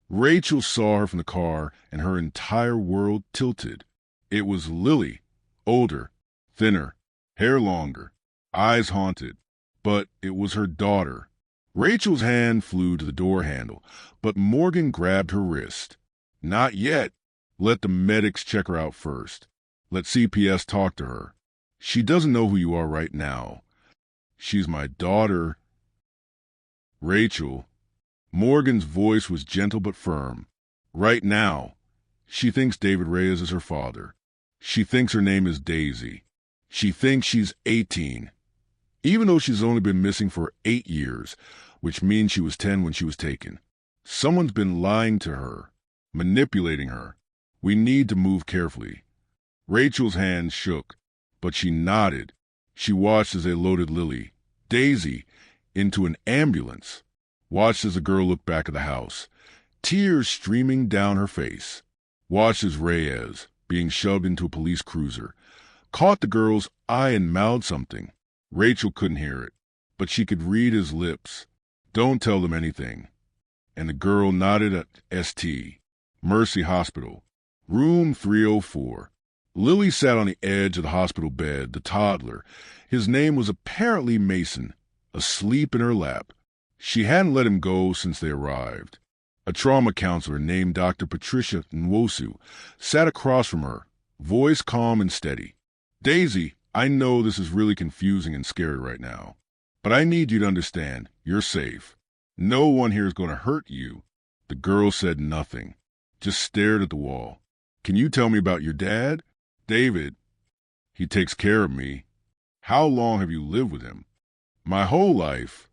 Rachel saw her from the car, and her entire world tilted. It was Lily, older, thinner, hair longer, eyes haunted. But it was her daughter. Rachel's hand flew to the door handle, but Morgan grabbed her wrist. Not yet. Let the medics check her out first. Let CPS talk to her. She doesn't know who you are right now. She's my daughter. Rachel. Morgan's voice was gentle but firm. Right now. She thinks David Reyes is her father. She thinks her name is Daisy. She thinks she's 18. Even though she's only been missing for 8 years, which means she was 10 when she was taken. Someone's been lying to her, manipulating her. We need to move carefully. Rachel's hands shook, but she nodded. She watched as they loaded Lily, Daisy, into an ambulance. Watched as the girl looked back at the house, tears streaming down her face. Watched as Reyes, being shoved into a police cruiser, caught the girl's eye and mouthed something. Rachel couldn't hear it, but she could read his lips. Don't tell them anything. And the girl nodded at ST, Mercy Hospital, room 304. Lily sat on the edge of the hospital bed, the toddler. His name was apparently Mason, asleep in her lap. She hadn't let him go since they arrived. A trauma counselor named Dr. Patricia Nwosu sat across from her, voice calm and steady. Daisy, I know this is really confusing and scary right now, but I need you to understand you're safe. No one here is going to hurt you. The girl said nothing, just stared at the wall. Can you tell me about your dad? David. He takes care of me. How long have you lived with him? My whole life.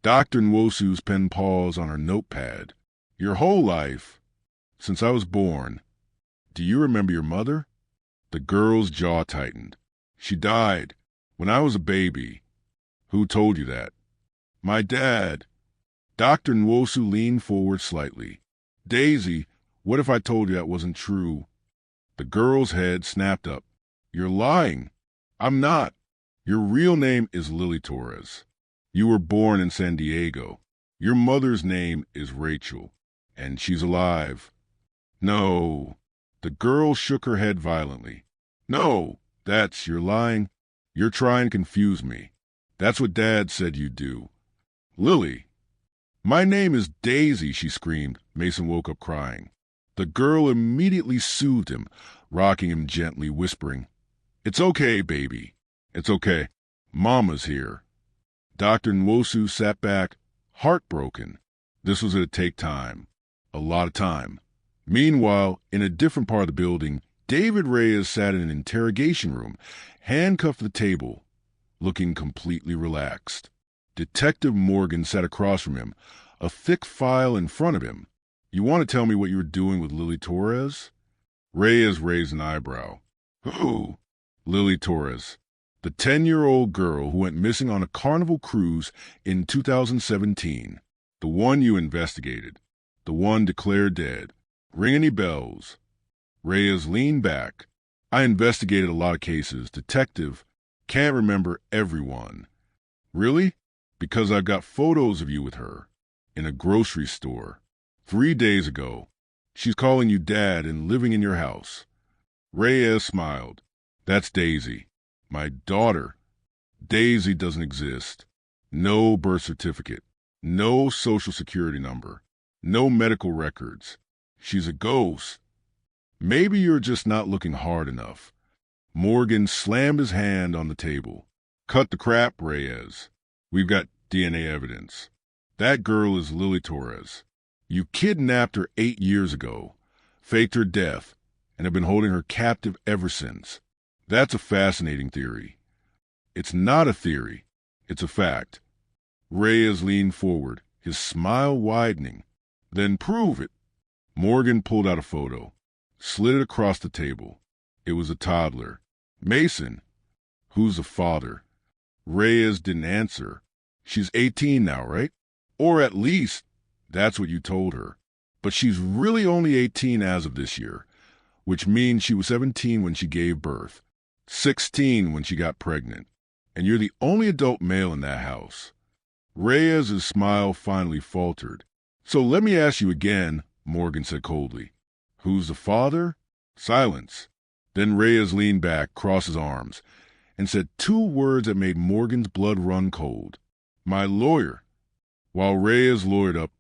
Dr. Nwosu's pen paused on her notepad. Your whole life, since I was born. Do you remember your mother? The girl's jaw tightened. She died when I was a baby. Who told you that? My dad. Dr. Nwosu leaned forward slightly. Daisy, what if I told you that wasn't true? The girl's head snapped up. You're lying. I'm not. Your real name is Lily Torres. You were born in San Diego. Your mother's name is Rachel, and she's alive. No. The girl shook her head violently. No, you're lying. You're trying to confuse me. That's what Dad said you'd do. Lily. My name is Daisy, she screamed. Mason woke up crying. The girl immediately soothed him, rocking him gently, whispering, It's okay, baby. It's okay. Mama's here. Dr. Nwosu sat back, heartbroken. This was going to take time. A lot of time. Meanwhile, in a different part of the building, David Reyes sat in an interrogation room, handcuffed to the table, looking completely relaxed. Detective Morgan sat across from him, a thick file in front of him. You want to tell me what you were doing with Lily Torres? Reyes raised an eyebrow. Who? Lily Torres, the 10-year-old girl who went missing on a Carnival cruise in 2017. The one you investigated. The one declared dead. Ring any bells? Reyes leaned back. I investigated a lot of cases. Detective, can't remember everyone. Really? Because I've got photos of you with her. In a grocery store. 3 days ago. She's calling you Dad and living in your house. Reyes smiled. That's Daisy. My daughter. Daisy doesn't exist. No birth certificate. No social security number. No medical records. She's a ghost. Maybe you're just not looking hard enough. Morgan slammed his hand on the table. Cut the crap, Reyes. We've got DNA evidence. That girl is Lily Torres. You kidnapped her 8 years ago, faked her death, and have been holding her captive ever since. That's a fascinating theory. It's not a theory. It's a fact. Reyes leaned forward, his smile widening. Then prove it. Morgan pulled out a photo, slid it across the table. It was a toddler. Mason. Who's the father? Reyes didn't answer. She's 18 now, right? Or at least, that's what you told her. But she's really only 18 as of this year, which means she was 17 when she gave birth, 16 when she got pregnant, and you're the only adult male in that house. Reyes' smile finally faltered. So let me ask you again, Morgan said coldly. Who's the father? Silence. Then Reyes leaned back, crossed his arms, and said 2 words that made Morgan's blood run cold. My lawyer. While Reyes lawyered up,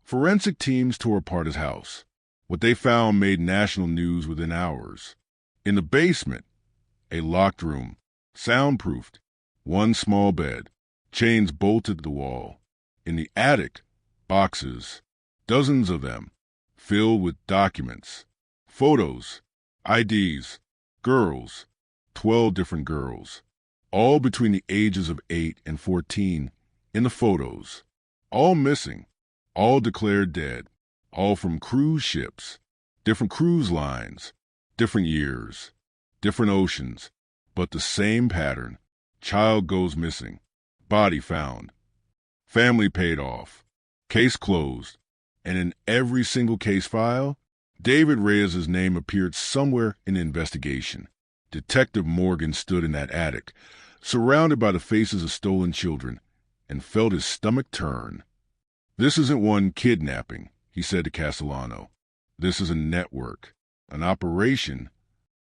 forensic teams tore apart his house. What they found made national news within hours. In the basement, a locked room, soundproofed, 1 small bed, chains bolted to the wall. In the attic, boxes, dozens of them, filled with documents, photos, IDs, girls, 12 different girls, all between the ages of 8 and 14 in the photos, all missing, all declared dead, all from cruise ships, different cruise lines, different years, different oceans, but the same pattern. Child goes missing, body found, family paid off, case closed, and in every single case file, David Reyes' name appeared somewhere in the investigation. Detective Morgan stood in that attic, surrounded by the faces of stolen children, and felt his stomach turn. This isn't one kidnapping, he said to Castellano. This is a network, an operation.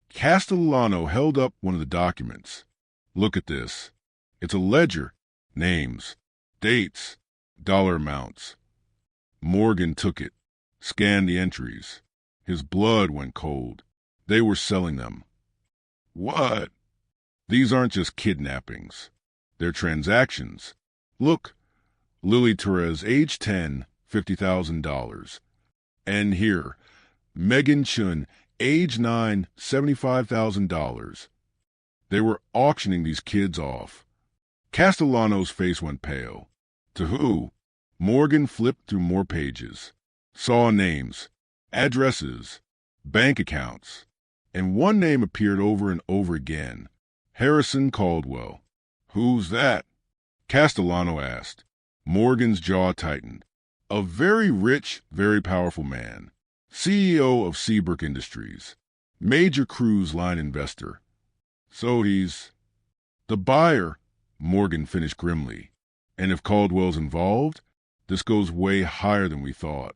Castellano held up one of the documents. Look at this. It's a ledger. Names, dates, dollar amounts. Morgan took it, scanned the entries. His blood went cold. They were selling them. What? These aren't just kidnappings. They're transactions. Look, Lily Torres, age 10, $50,000. And here, Megan Chun, age 9, $75,000. They were auctioning these kids off. Castellano's face went pale. To who? Morgan flipped through more pages. saw names, addresses, bank accounts, and one name appeared over and over again. Harrison Caldwell. Who's that? Castellano asked. Morgan's jaw tightened. A very rich, very powerful man. CEO of Seabrook Industries. Major cruise line investor. So he's the buyer, Morgan finished grimly. And if Caldwell's involved, this goes way higher than we thought.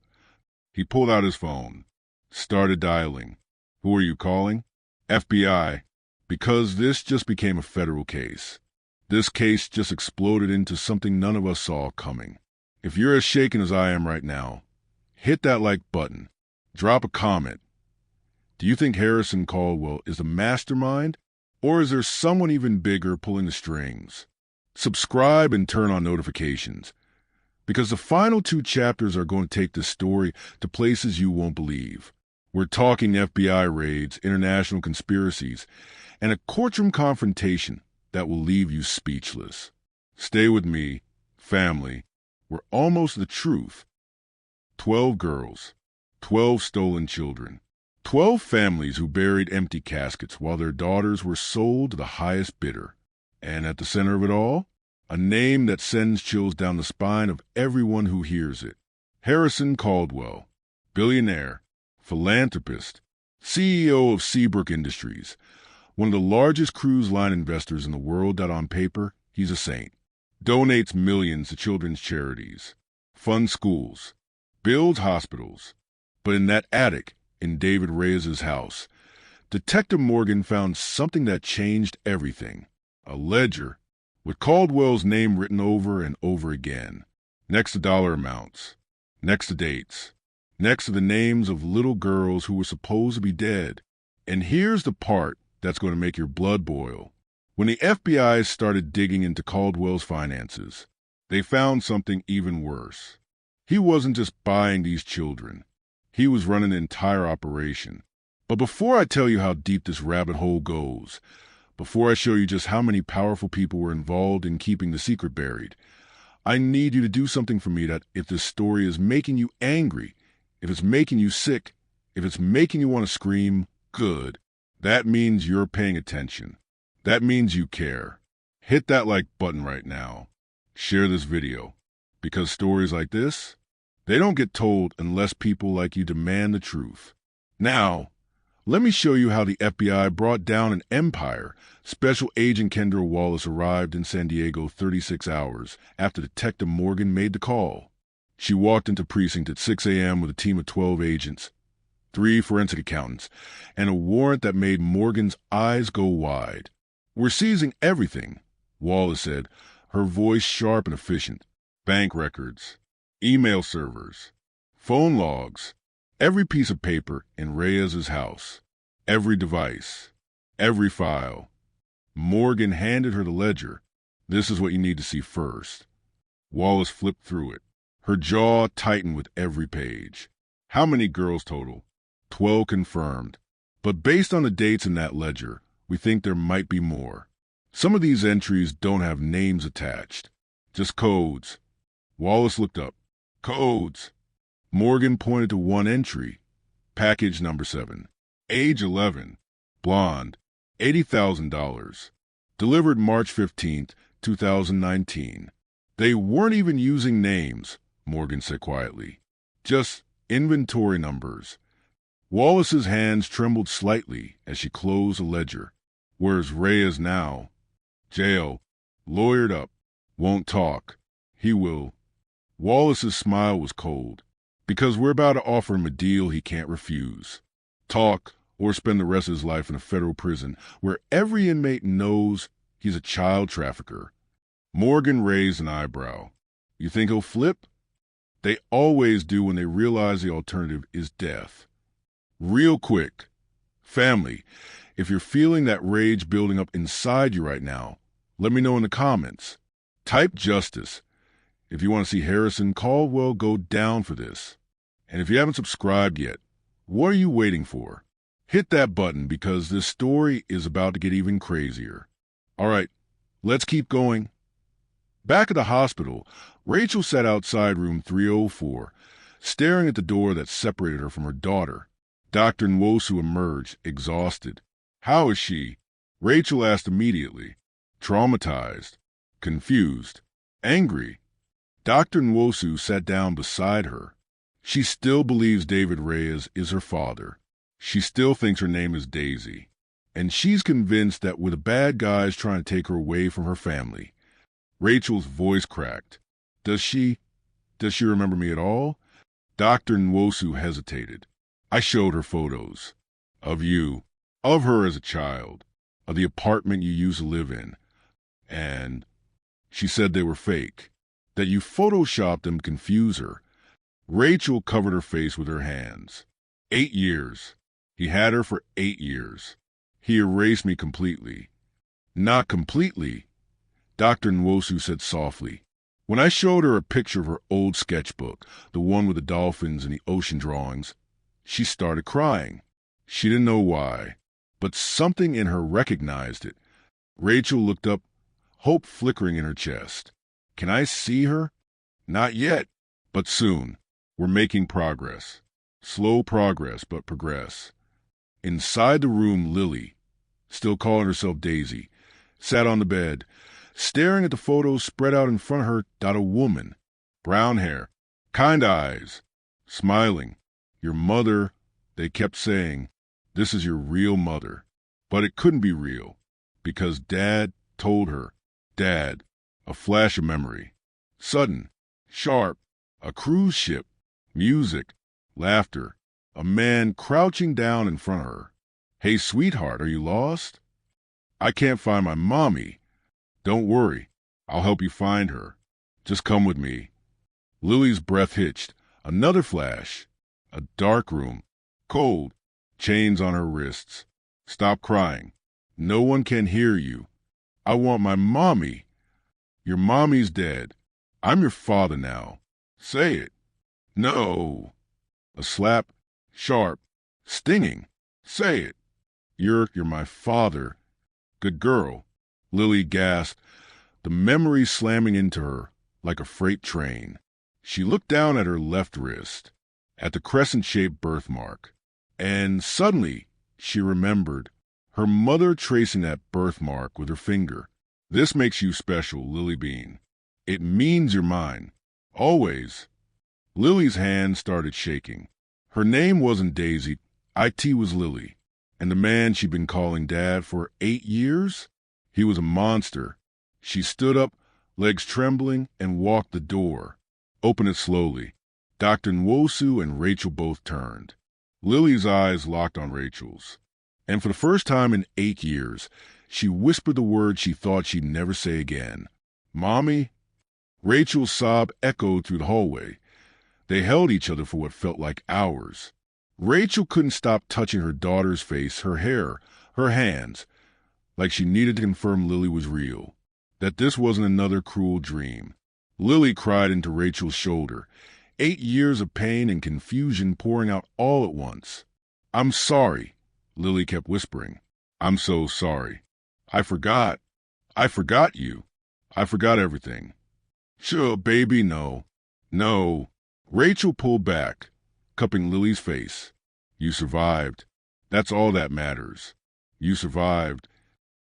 He pulled out his phone, started dialing. Who are you calling? FBI. Because this just became a federal case. This case just exploded into something none of us saw coming. If you're as shaken as I am right now, hit that like button. Drop a comment. Do you think Harrison Caldwell is the mastermind, or is there someone even bigger pulling the strings? Subscribe and turn on notifications, because the final 2 chapters are going to take this story to places you won't believe. We're talking FBI raids, international conspiracies, and a courtroom confrontation that will leave you speechless. Stay with me, family. We're almost the truth. 12 girls, 12 stolen children, 12 families who buried empty caskets while their daughters were sold to the highest bidder. And at the center of it all, a name that sends chills down the spine of everyone who hears it. Harrison Caldwell, billionaire, philanthropist, CEO of Seabrook Industries, one of the largest cruise line investors in the world that on paper, he's a saint. Donates millions to children's charities, funds schools, builds hospitals. But in that attic, in David Reyes's house, Detective Morgan found something that changed everything. A ledger with Caldwell's name written over and over again, next to dollar amounts, next to dates, next to the names of little girls who were supposed to be dead. And here's the part that's going to make your blood boil. When the FBI started digging into Caldwell's finances, they found something even worse. He wasn't just buying these children. He was running an entire operation. But before I tell you how deep this rabbit hole goes, before I show you just how many powerful people were involved in keeping the secret buried, I need you to do something for me that if this story is making you angry, if it's making you sick, if it's making you want to scream, good. That means you're paying attention. That means you care. Hit that like button right now. Share this video. Because stories like this, they don't get told unless people like you demand the truth. Now, let me show you how the FBI brought down an empire. Special Agent Kendra Wallace arrived in San Diego 36 hours after Detective Morgan made the call. She walked into precinct at 6 a.m. with a team of 12 agents, 3 forensic accountants, and a warrant that made Morgan's eyes go wide. We're seizing everything, Wallace said, her voice sharp and efficient. Bank records, email servers, phone logs, every piece of paper in Reyes's house, every device, every file. Morgan handed her the ledger. This is what you need to see first. Wallace flipped through it. Her jaw tightened with every page. How many girls total? 12 confirmed. But based on the dates in that ledger, we think there might be more. Some of these entries don't have names attached, just codes. Wallace looked up. Codes. Morgan pointed to one entry. Package number 7. Age 11. Blonde. $80,000. Delivered March 15th, 2019. They weren't even using names, Morgan said quietly. Just inventory numbers. Wallace's hands trembled slightly as she closed the ledger. Where's Reyes now? Jail. Lawyered up. Won't talk. He will. Wallace's smile was cold. Because we're about to offer him a deal he can't refuse. Talk or spend the rest of his life in a federal prison where every inmate knows he's a child trafficker. Morgan raised an eyebrow. You think he'll flip? They always do when they realize the alternative is death. Real quick. Family, if you're feeling that rage building up inside you right now, let me know in the comments. Type justice if you want to see Harrison Caldwell go down for this. And if you haven't subscribed yet, what are you waiting for? Hit that button because this story is about to get even crazier. All right, let's keep going. Back at the hospital, Rachel sat outside room 304, staring at the door that separated her from her daughter. Dr. Nwosu emerged, exhausted. "How is she?" Rachel asked immediately. "Traumatized, confused, angry." Dr. Nwosu sat down beside her. She still believes David Reyes is her father. She still thinks her name is Daisy. And she's convinced that with the bad guys trying to take her away from her family. Rachel's voice cracked. Does she remember me at all?" Dr. Nwosu hesitated. "I showed her photos. Of you. Of her as a child. Of the apartment you used to live in. And she said they were fake. That you photoshopped them to confuse her." Rachel covered her face with her hands. 8 years. He had her for 8 years. He erased me completely. "Not completely," Dr. Nwosu said softly. "When I showed her a picture of her old sketchbook, the one with the dolphins and the ocean drawings, she started crying. She didn't know why, but something in her recognized it." Rachel looked up, hope flickering in her chest. "Can I see her?" "Not yet, but soon. We're making progress. Slow progress, but progress." Inside the room, Lily, still calling herself Daisy, sat on the bed. Staring at the photos spread out in front of her, a woman. Brown hair, kind eyes, smiling. "Your mother," they kept saying. "This is your real mother." But it couldn't be real, because Dad told her. Dad, a flash of memory. Sudden, sharp, a cruise ship, music, laughter, a man crouching down in front of her. "Hey, sweetheart, are you lost?" "I can't find my mommy." "Don't worry, I'll help you find her. Just come with me." Lily's breath hitched. Another flash. A dark room. Cold. Chains on her wrists. "Stop crying. No one can hear you. I want my mommy." "Your mommy's dead. I'm your father now. Say it." "No." A slap. Sharp. Stinging. "Say it." You're my father." "Good girl." Lily gasped, the memory slamming into her like a freight train. She looked down at her left wrist, at the crescent-shaped birthmark, and suddenly she remembered her mother tracing that birthmark with her finger. "This makes you special, Lily Bean. It means you're mine. Always." Lily's hand started shaking. Her name wasn't Daisy. It was Lily. And the man she'd been calling Dad for 8 years? He was a monster. She stood up, legs trembling, and walked the door. Opened it slowly. Dr. Nwosu and Rachel both turned. Lily's eyes locked on Rachel's. And for the first time in 8 years, she whispered the word she thought she'd never say again. "Mommy?" Rachel's sob echoed through the hallway. They held each other for what felt like hours. Rachel couldn't stop touching her daughter's face, her hair, her hands, like she needed to confirm Lily was real, that this wasn't another cruel dream. Lily cried into Rachel's shoulder, 8 years of pain and confusion pouring out all at once. "I'm sorry," Lily kept whispering. "I'm so sorry. I forgot you. I forgot everything." "Sure, baby, no." "No." Rachel pulled back, cupping Lily's face. "You survived. That's all that matters. You survived.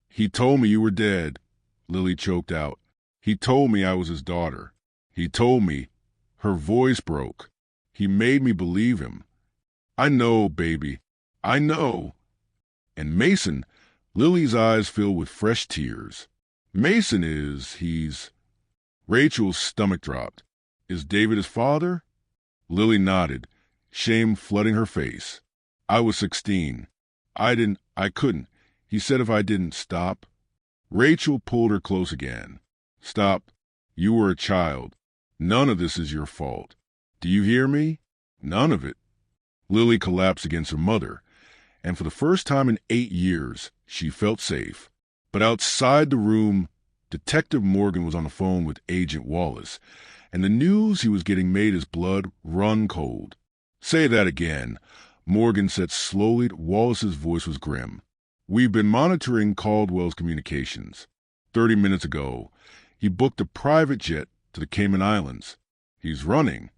He told me you were dead," Lily choked out. "He told me I was his daughter. He told me." Her voice broke. "He made me believe him. I know, baby. I know." And Mason, Lily's eyes filled with fresh tears. "Mason he's..." Rachel's stomach dropped. "Is David his father?" Lily nodded, shame flooding her face. "I was 16. I couldn't. He said if I didn't stop." Rachel pulled her close again. "Stop. You were a child. None of this is your fault. Do you hear me? None of it." Lily collapsed against her mother, and for the first time in 8 years, she felt safe. But outside the room, Detective Morgan was on the phone with Agent Wallace, and the news he was getting made his blood run cold. "Say that again," Morgan said slowly. Wallace's voice was grim. "We've been monitoring Caldwell's communications. 30 minutes ago, he booked a private jet to the Cayman Islands. He's running."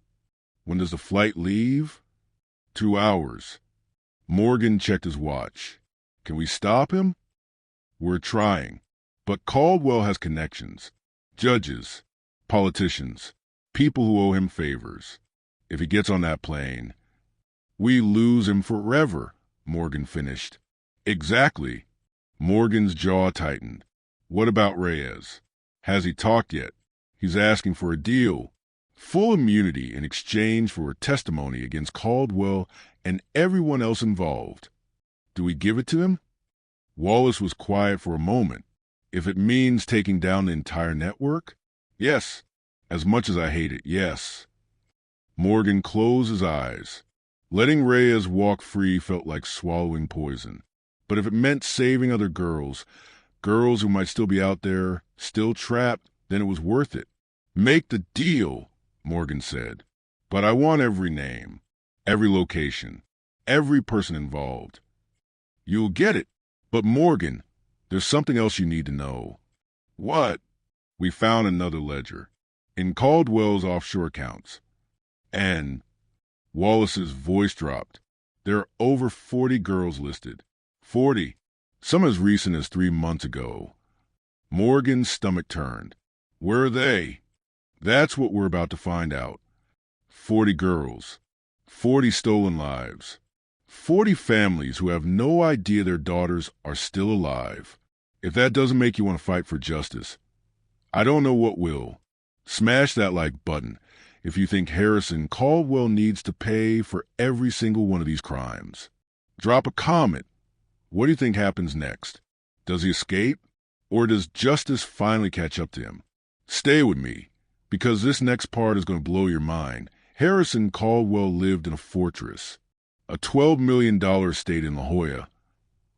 When does the flight leave? 2 hours. Morgan checked his watch. Can we stop him? We're trying. But Caldwell has connections. Judges, politicians, people who owe him favors. If he gets on that plane, we lose him forever, Morgan finished. Exactly. Morgan's jaw tightened. What about Reyes? Has he talked yet? He's asking for a deal. Full immunity in exchange for testimony against Caldwell and everyone else involved. Do we give it to him? Wallace was quiet for a moment. If it means taking down the entire network? Yes. As much as I hate it, yes. Morgan closed his eyes. Letting Reyes walk free felt like swallowing poison. But if it meant saving other girls who might still be out there, still trapped, then it was worth it. Make the deal, Morgan said. But I want every name, every location, every person involved. You'll get it. But Morgan, there's something else you need to know. What? We found another ledger. In Caldwell's offshore accounts. And Wallace's voice dropped. There are over 40 girls listed. 40. Some as recent as 3 months ago. Morgan's stomach turned. Where are they? That's what we're about to find out. 40 girls. 40 stolen lives. 40 families who have no idea their daughters are still alive. If that doesn't make you want to fight for justice, I don't know what will. Smash that like button if you think Harrison Caldwell needs to pay for every single one of these crimes. Drop a comment. What do you think happens next? Does he escape? Or does justice finally catch up to him? Stay with me, because this next part is going to blow your mind. Harrison Caldwell lived in a fortress, a $12 million estate in La Jolla,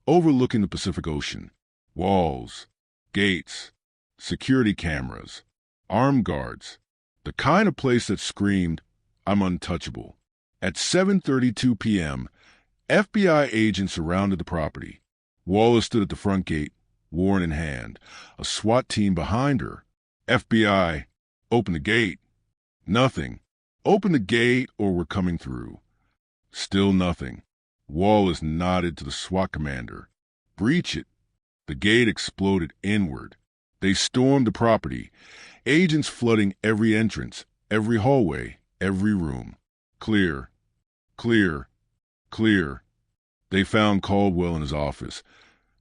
overlooking the Pacific Ocean. Walls, gates, security cameras, armed guards, the kind of place that screamed, I'm untouchable. At 7:32 p.m., FBI agents surrounded the property. Wallace stood at the front gate, warrant in hand, a SWAT team behind her. FBI, open the gate. Nothing. Open the gate or we're coming through. Still nothing. Wallace nodded to the SWAT commander. Breach it. The gate exploded inward. They stormed the property, agents flooding every entrance, every hallway, every room. Clear. Clear. Clear. They found Caldwell in his office,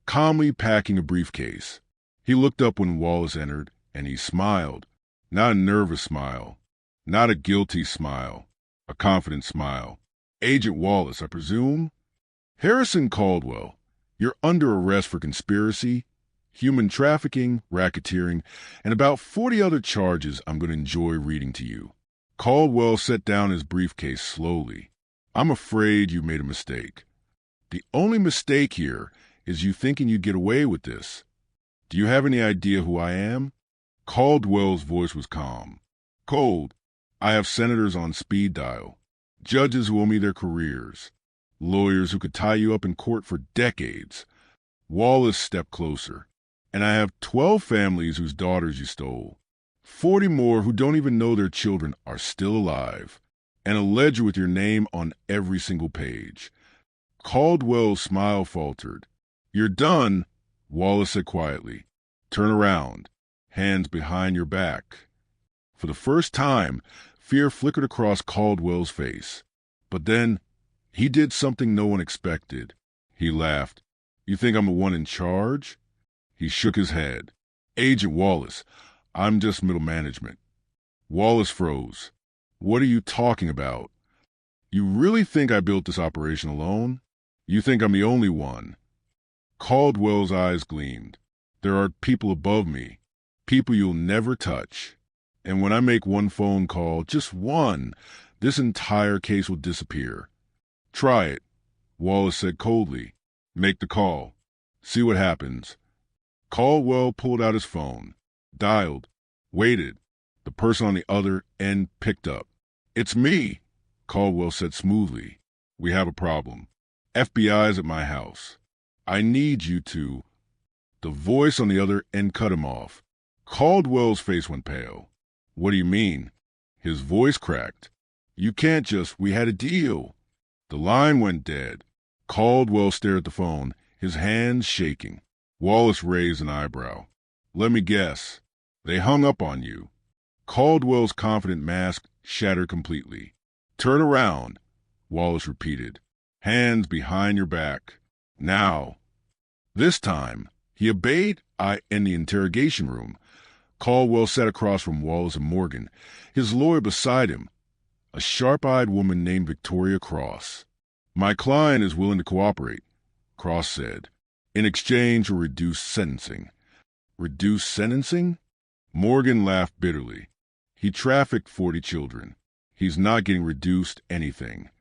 calmly packing a briefcase. He looked up when Wallace entered, and he smiled. Not a nervous smile. Not a guilty smile. A confident smile. Agent Wallace, I presume? Harrison Caldwell, you're under arrest for conspiracy, human trafficking, racketeering, and about 40 other charges I'm going to enjoy reading to you. Caldwell set down his briefcase slowly. I'm afraid you made a mistake. The only mistake here is you thinking you'd get away with this. Do you have any idea who I am? Caldwell's voice was calm. Cold. I have senators on speed dial, judges who owe me their careers, lawyers who could tie you up in court for decades. Wallace stepped closer. And I have 12 families whose daughters you stole. 40 more who don't even know their children are still alive. And a ledger with your name on every single page. Caldwell's smile faltered. You're done, Wallace said quietly. Turn around, hands behind your back. For the first time, fear flickered across Caldwell's face. But then, he did something no one expected. He laughed. You think I'm the one in charge? He shook his head. Agent Wallace, I'm just middle management. Wallace froze. What are you talking about? You really think I built this operation alone? You think I'm the only one? Caldwell's eyes gleamed. There are people above me, people you'll never touch. And when I make one phone call, just one, this entire case will disappear. Try it, Wallace said coldly. Make the call. See what happens. Caldwell pulled out his phone, dialed, waited. The person on the other end picked up. It's me, Caldwell said smoothly. We have a problem. FBI's at my house. I need you to... The voice on the other end cut him off. Caldwell's face went pale. What do you mean? His voice cracked. You can't just, we had a deal. The line went dead. Caldwell stared at the phone, his hands shaking. Wallace raised an eyebrow. Let me guess. They hung up on you. Caldwell's confident mask shattered completely. Turn around, Wallace repeated. Hands behind your back. Now. This time, he obeyed. In the interrogation room. Caldwell sat across from Wallace and Morgan, his lawyer beside him, a sharp-eyed woman named Victoria Cross. My client is willing to cooperate, Cross said, in exchange for reduced sentencing. Reduced sentencing? Morgan laughed bitterly. He trafficked 40 children. He's not getting reduced anything.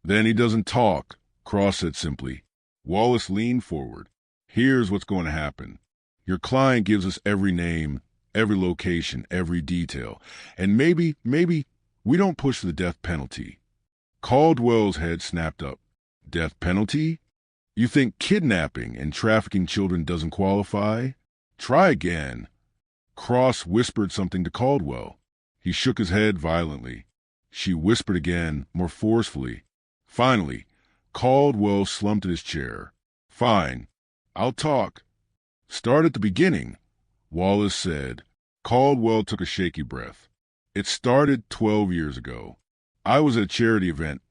Then he doesn't talk, Cross said simply. Wallace leaned forward. Here's what's going to happen. Your client gives us every name, every location, every detail, and maybe we don't push for the death penalty. Caldwell's head snapped up. Death penalty? You think kidnapping and trafficking children doesn't qualify? Try again. Cross whispered something to Caldwell. He shook his head violently. She whispered again, more forcefully. Finally, Caldwell slumped in his chair. Fine. I'll talk. Start at the beginning, Wallace said. Caldwell took a shaky breath. It started 12 years ago. I was at a charity event,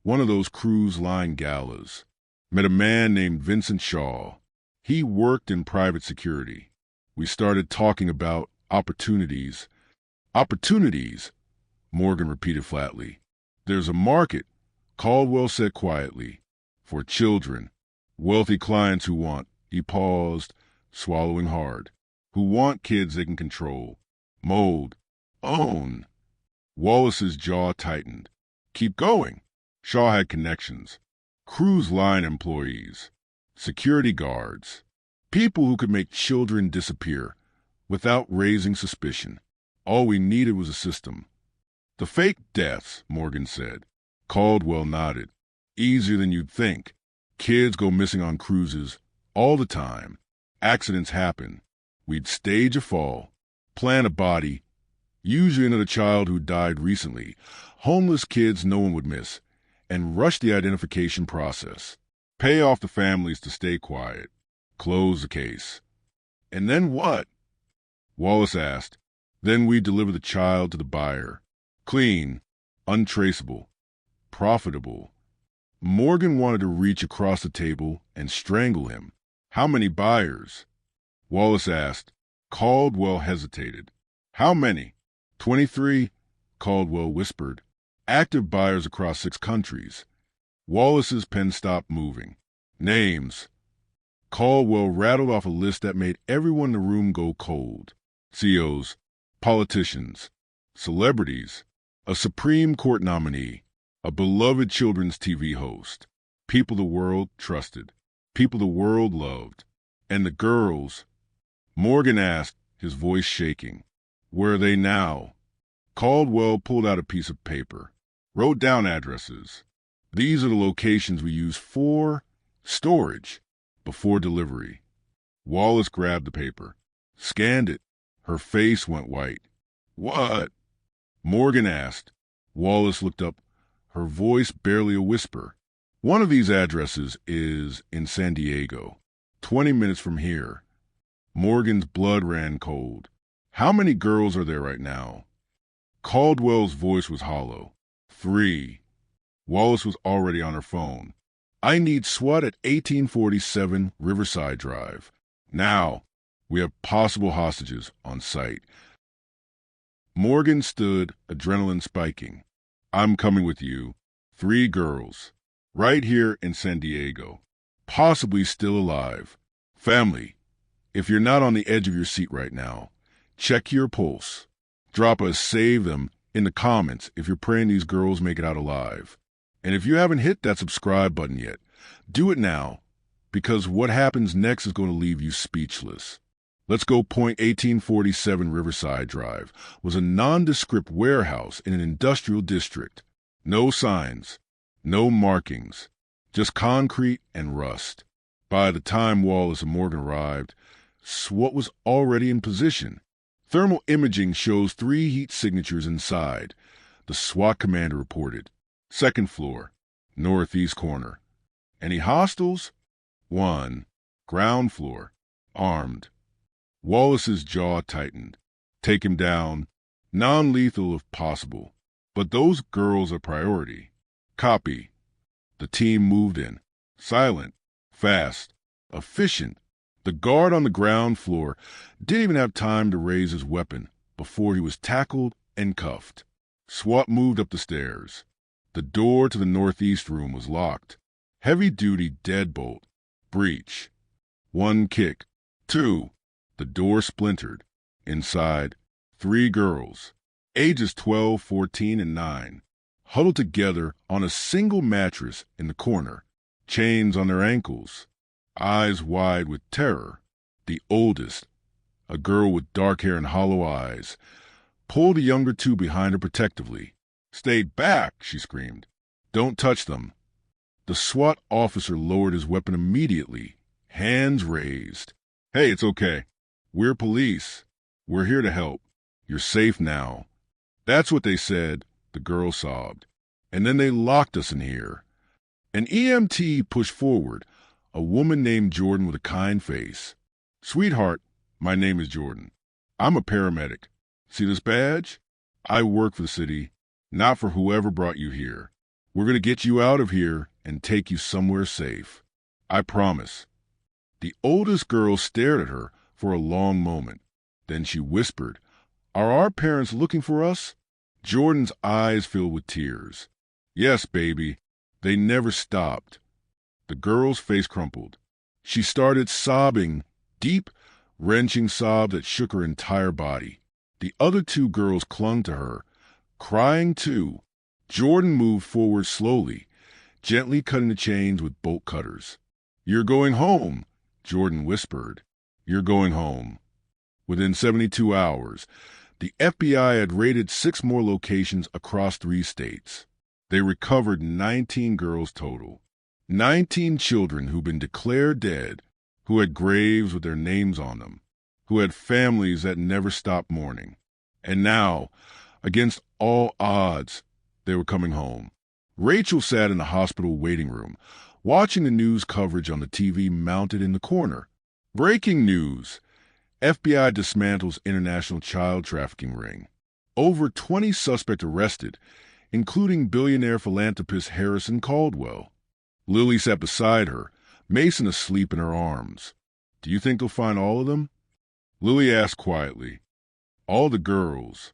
one of those cruise line galas. Met a man named Vincent Shaw. He worked in private security. We started talking about opportunities. Opportunities, Morgan repeated flatly. There's a market, Caldwell said quietly, for children, wealthy clients who want, he paused, swallowing hard, who want kids they can control, mold, own. Wallace's jaw tightened. Keep going. Shaw had connections. Cruise line employees, security guards, people who could make children disappear without raising suspicion. All we needed was a system. The fake deaths, Morgan said. Caldwell nodded. Easier than you'd think. Kids go missing on cruises all the time. Accidents happen. We'd stage a fall, plant a body, usually another child who died recently, homeless kids no one would miss, and rush the identification process. Pay off the families to stay quiet. Close the case. And then what? Wallace asked. Then we deliver the child to the buyer. Clean, untraceable, profitable. Morgan wanted to reach across the table and strangle him. How many buyers? Wallace asked. Caldwell hesitated. How many? 23, Caldwell whispered. Active buyers across 6 countries. Wallace's pen stopped moving. Names. Caldwell rattled off a list that made everyone in the room go cold. CEOs, politicians, celebrities, a Supreme Court nominee, a beloved children's TV host, people the world trusted, people the world loved. And the girls, Morgan asked, his voice shaking. Where are they now? Caldwell pulled out a piece of paper, wrote down addresses. These are the locations we use for storage, before delivery. Wallace grabbed the paper, scanned it. Her face went white. What? Morgan asked. Wallace looked up, her voice barely a whisper. One of these addresses is in San Diego, 20 minutes from here. Morgan's blood ran cold. How many girls are there right now? Caldwell's voice was hollow. 3. Wallace was already on her phone. I need SWAT at 1847 Riverside Drive. Now. We have possible hostages on site. Morgan stood, adrenaline spiking. I'm coming with you. 3 girls. Right here in San Diego. Possibly still alive. Family. If you're not on the edge of your seat right now, check your pulse. Drop a save them in the comments if you're praying these girls make it out alive. And if you haven't hit that subscribe button yet, do it now, because what happens next is going to leave you speechless. Let's Go Point 1847 Riverside Drive was a nondescript warehouse in an industrial district. No signs, no markings, just concrete and rust. By the time Wallace and Morgan arrived, SWAT was already in position. Thermal imaging shows 3 heat signatures inside. The SWAT commander reported. Second floor, northeast corner. Any hostiles? One. Ground floor, armed. Wallace's jaw tightened. Take him down. Non-lethal if possible. But those girls are priority. Copy. The team moved in. Silent. Fast. Efficient. The guard on the ground floor didn't even have time to raise his weapon before he was tackled and cuffed. SWAT moved up the stairs. The door to the northeast room was locked. Heavy-duty deadbolt. Breach. One kick. Two. The door splintered. Inside, 3 girls, ages 12, 14, and 9, huddled together on a single mattress in the corner, chains on their ankles, eyes wide with terror. The oldest, a girl with dark hair and hollow eyes, pulled the younger 2 behind her protectively. "Stay back," she screamed. "Don't touch them." The SWAT officer lowered his weapon immediately, hands raised. "Hey, it's okay. We're police. We're here to help. You're safe now." "That's what they said," the girl sobbed. "And then they locked us in here." An EMT pushed forward, a woman named Jordan with a kind face. "Sweetheart, my name is Jordan. I'm a paramedic. See this badge? I work for the city, not for whoever brought you here. We're going to get you out of here and take you somewhere safe. I promise." The oldest girl stared at her for a long moment. Then she whispered, "Are our parents looking for us?" Jordan's eyes filled with tears. "Yes, baby. They never stopped." The girl's face crumpled. She started sobbing, deep, wrenching sob that shook her entire body. The other 2 girls clung to her, crying too. Jordan moved forward slowly, gently cutting the chains with bolt cutters. "You're going home," Jordan whispered. "You're going home." Within 72 hours, the FBI had raided 6 more locations across 3 states. They recovered 19 girls total. 19 children who'd been declared dead, who had graves with their names on them, who had families that never stopped mourning. And now, against all odds, they were coming home. Rachel sat in the hospital waiting room, watching the news coverage on the TV mounted in the corner. Breaking news. FBI dismantles international child trafficking ring. Over 20 suspects arrested, including billionaire philanthropist Harrison Caldwell. Lily sat beside her, Mason asleep in her arms. "Do you think they'll find all of them?" Lily asked quietly. "All the girls."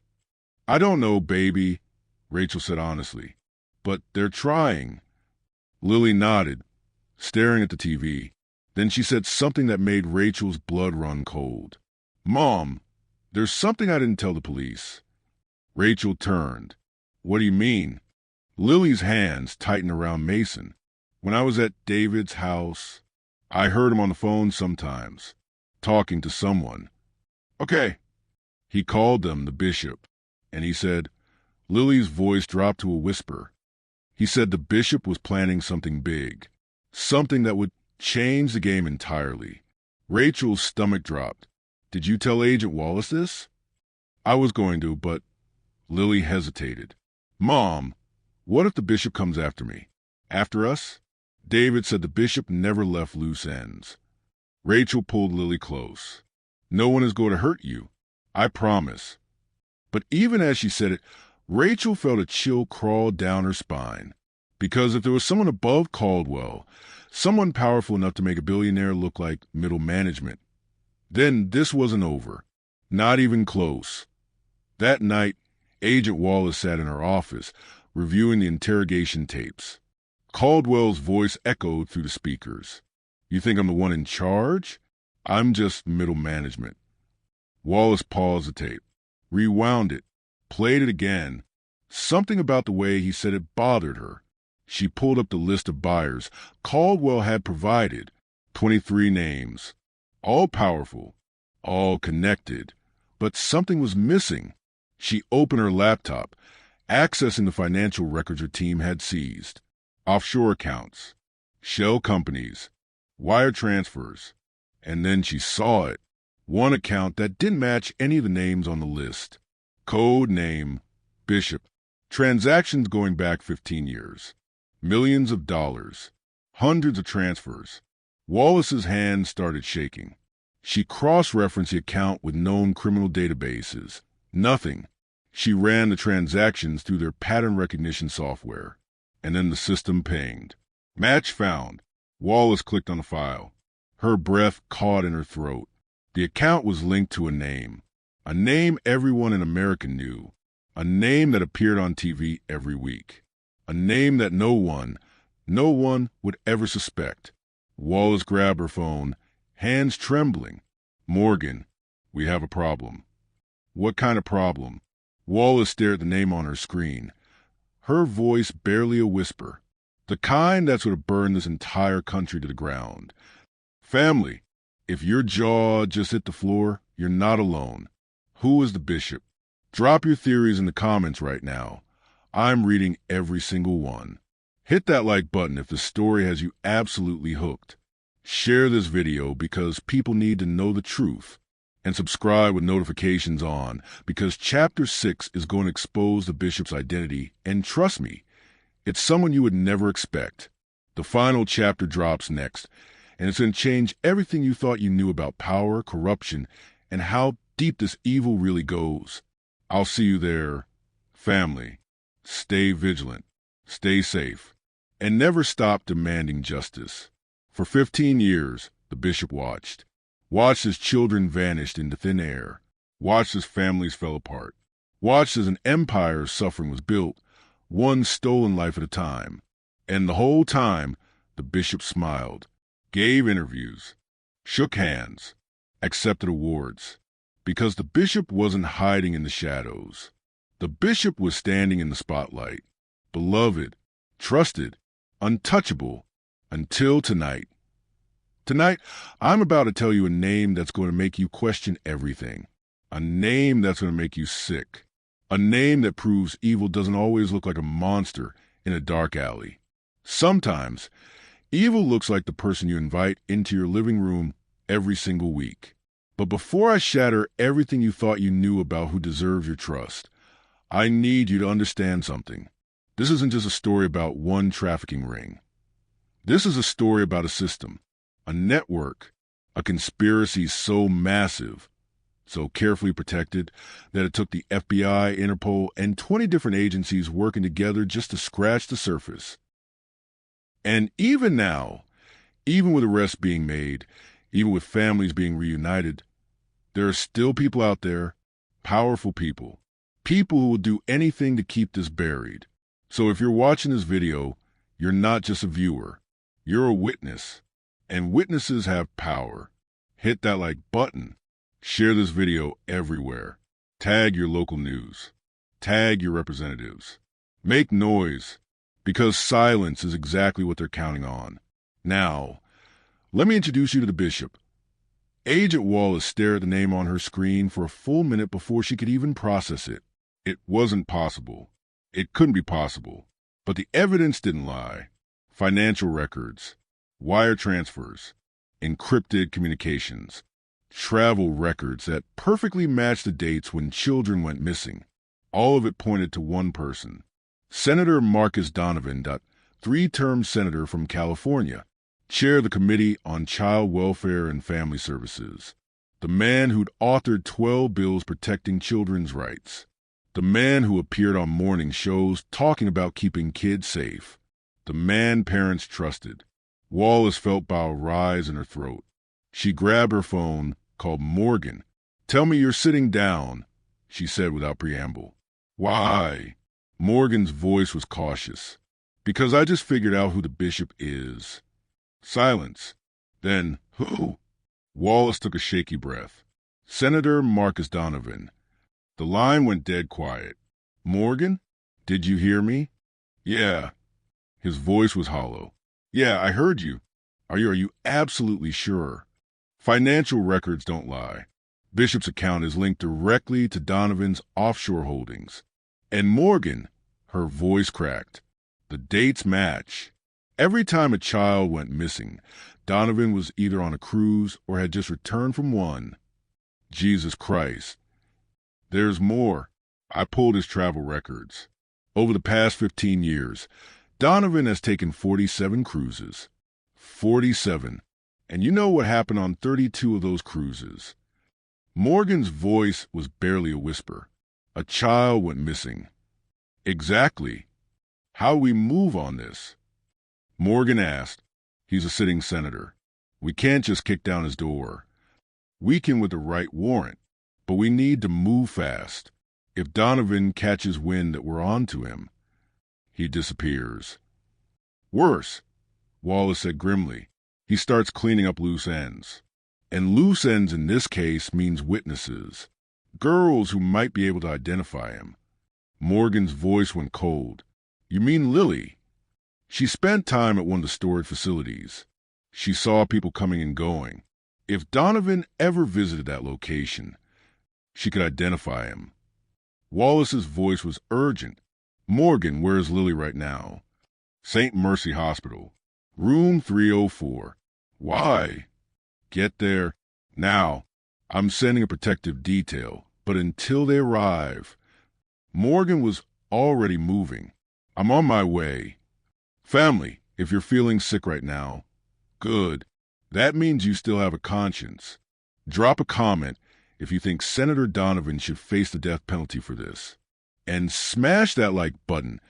"I don't know, baby," Rachel said honestly. "But they're trying." Lily nodded, staring at the TV. Then she said something that made Rachel's blood run cold. "Mom, there's something I didn't tell the police." Rachel turned. "What do you mean?" Lily's hands tightened around Mason. "When I was at David's house, I heard him on the phone sometimes, talking to someone." "Okay." "He called them the bishop, and he said," Lily's voice dropped to a whisper, "he said the bishop was planning something big, something that would change the game entirely." Rachel's stomach dropped. "Did you tell Agent Wallace this?" "I was going to, but..." Lily hesitated. "Mom, what if the bishop comes after me? After us?" David said the bishop never left loose ends. Rachel pulled Lily close. "No one is going to hurt you. I promise." But even as she said it, Rachel felt a chill crawl down her spine. Because if there was someone above Caldwell, someone powerful enough to make a billionaire look like middle management, then this wasn't over. Not even close. That night, Agent Wallace sat in her office, reviewing the interrogation tapes. Caldwell's voice echoed through the speakers. "You think I'm the one in charge? I'm just middle management." Wallace paused the tape, rewound it, played it again. Something about the way he said it bothered her. She pulled up the list of buyers Caldwell had provided, 23 names, all powerful, all connected, but something was missing. She opened her laptop, accessing the financial records her team had seized. Offshore accounts, shell companies, wire transfers, and then she saw it. One account that didn't match any of the names on the list. Code name, Bishop. Transactions going back 15 years. Millions of dollars. Hundreds of transfers. Wallace's hands started shaking. She cross-referenced the account with known criminal databases. Nothing. She ran the transactions through their pattern recognition software. And then the system pinged. Match found. Wallace clicked on the file. Her breath caught in her throat. The account was linked to a name everyone in America knew, a name that appeared on TV every week, a name that no one would ever suspect. Wallace grabbed her phone, hands trembling. Morgan, we have a problem. What kind of problem? Wallace stared at the name on her screen, her voice barely a whisper, the kind that would have burned this entire country to the ground. Family, if your jaw just hit the floor, you're not alone. Who is the bishop? Drop your theories in the comments right now. I'm reading every single one. Hit that like button if the story has you absolutely hooked. Share this video because people need to know the truth. And subscribe with notifications on because Chapter 6 is going to expose the bishop's identity, and trust me, it's someone you would never expect. The final chapter drops next, and it's going to change everything you thought you knew about power, corruption, and how deep this evil really goes. I'll see you there. Family, stay vigilant, stay safe, and never stop demanding justice. For 15 years, the bishop watched as children vanished into thin air, watched as families fell apart, watched as an empire's suffering was built, one stolen life at a time. And the whole time, the bishop smiled, gave interviews, shook hands, accepted awards, because the bishop wasn't hiding in the shadows. The bishop was standing in the spotlight, beloved, trusted, untouchable, until tonight. Tonight, I'm about to tell you a name that's going to make you question everything, a name that's going to make you sick, a name that proves evil doesn't always look like a monster in a dark alley. Sometimes, evil looks like the person you invite into your living room every single week. But before I shatter everything you thought you knew about who deserves your trust, I need you to understand something. This isn't just a story about one trafficking ring. This is a story about a system, a network, a conspiracy so massive, so carefully protected, that it took the FBI, Interpol, and 20 different agencies working together just to scratch the surface. And even now, even with arrests being made, even with families being reunited, there are still people out there, powerful people who will do anything to keep this buried. So if you're watching this video, you're not just a viewer, you're a witness. And witnesses have power. Hit that like button. Share this video everywhere. Tag your local news. Tag your representatives. Make noise, because silence is exactly what they're counting on. Now, let me introduce you to the bishop. Agent Wallace stared at the name on her screen for a full minute before she could even process it. It wasn't possible. It couldn't be possible. But the evidence didn't lie. Financial records, wire transfers, encrypted communications, travel records that perfectly matched the dates when children went missing. All of it pointed to one person. Senator Marcus Donovan, three-term senator from California, chaired the Committee on Child Welfare and Family Services. The man who'd authored 12 bills protecting children's rights. The man who appeared on morning shows talking about keeping kids safe. The man parents trusted. Wallace felt bile rise in her throat. She grabbed her phone, called Morgan. "Tell me you're sitting down," she said without preamble. "Why?" Morgan's voice was cautious. "Because I just figured out who the bishop is." Silence. Then, who? Wallace took a shaky breath. Senator Marcus Donovan. The line went dead quiet. "Morgan, did you hear me?" "Yeah." His voice was hollow. "Yeah, I heard you. Are you absolutely sure?" Financial records don't lie. Bishop's account is linked directly to Donovan's offshore holdings. And Morgan, her voice cracked. The dates match. Every time a child went missing, Donovan was either on a cruise or had just returned from one. Jesus Christ. There's more. I pulled his travel records. Over the past 15 years, Donovan has taken 47 cruises. 47. And you know what happened on 32 of those cruises. Morgan's voice was barely a whisper. A child went missing. Exactly. How we move on this? Morgan asked. He's a sitting senator. We can't just kick down his door. We can with the right warrant, but we need to move fast. If Donovan catches wind that we're on to him, he disappears. Worse, Wallace said grimly. He starts cleaning up loose ends. And loose ends in this case means witnesses. Girls who might be able to identify him. Morgan's voice went cold. You mean Lily? She spent time at one of the storage facilities. She saw people coming and going. If Donovan ever visited that location, she could identify him. Wallace's voice was urgent. Morgan, where's Lily right now? St. Mercy Hospital. Room 304. Why? Get there. Now. I'm sending a protective detail, but until they arrive. Morgan was already moving. I'm on my way. Family, if you're feeling sick right now, good. That means you still have a conscience. Drop a comment if you think Senator Donovan should face the death penalty for this. And smash that like button,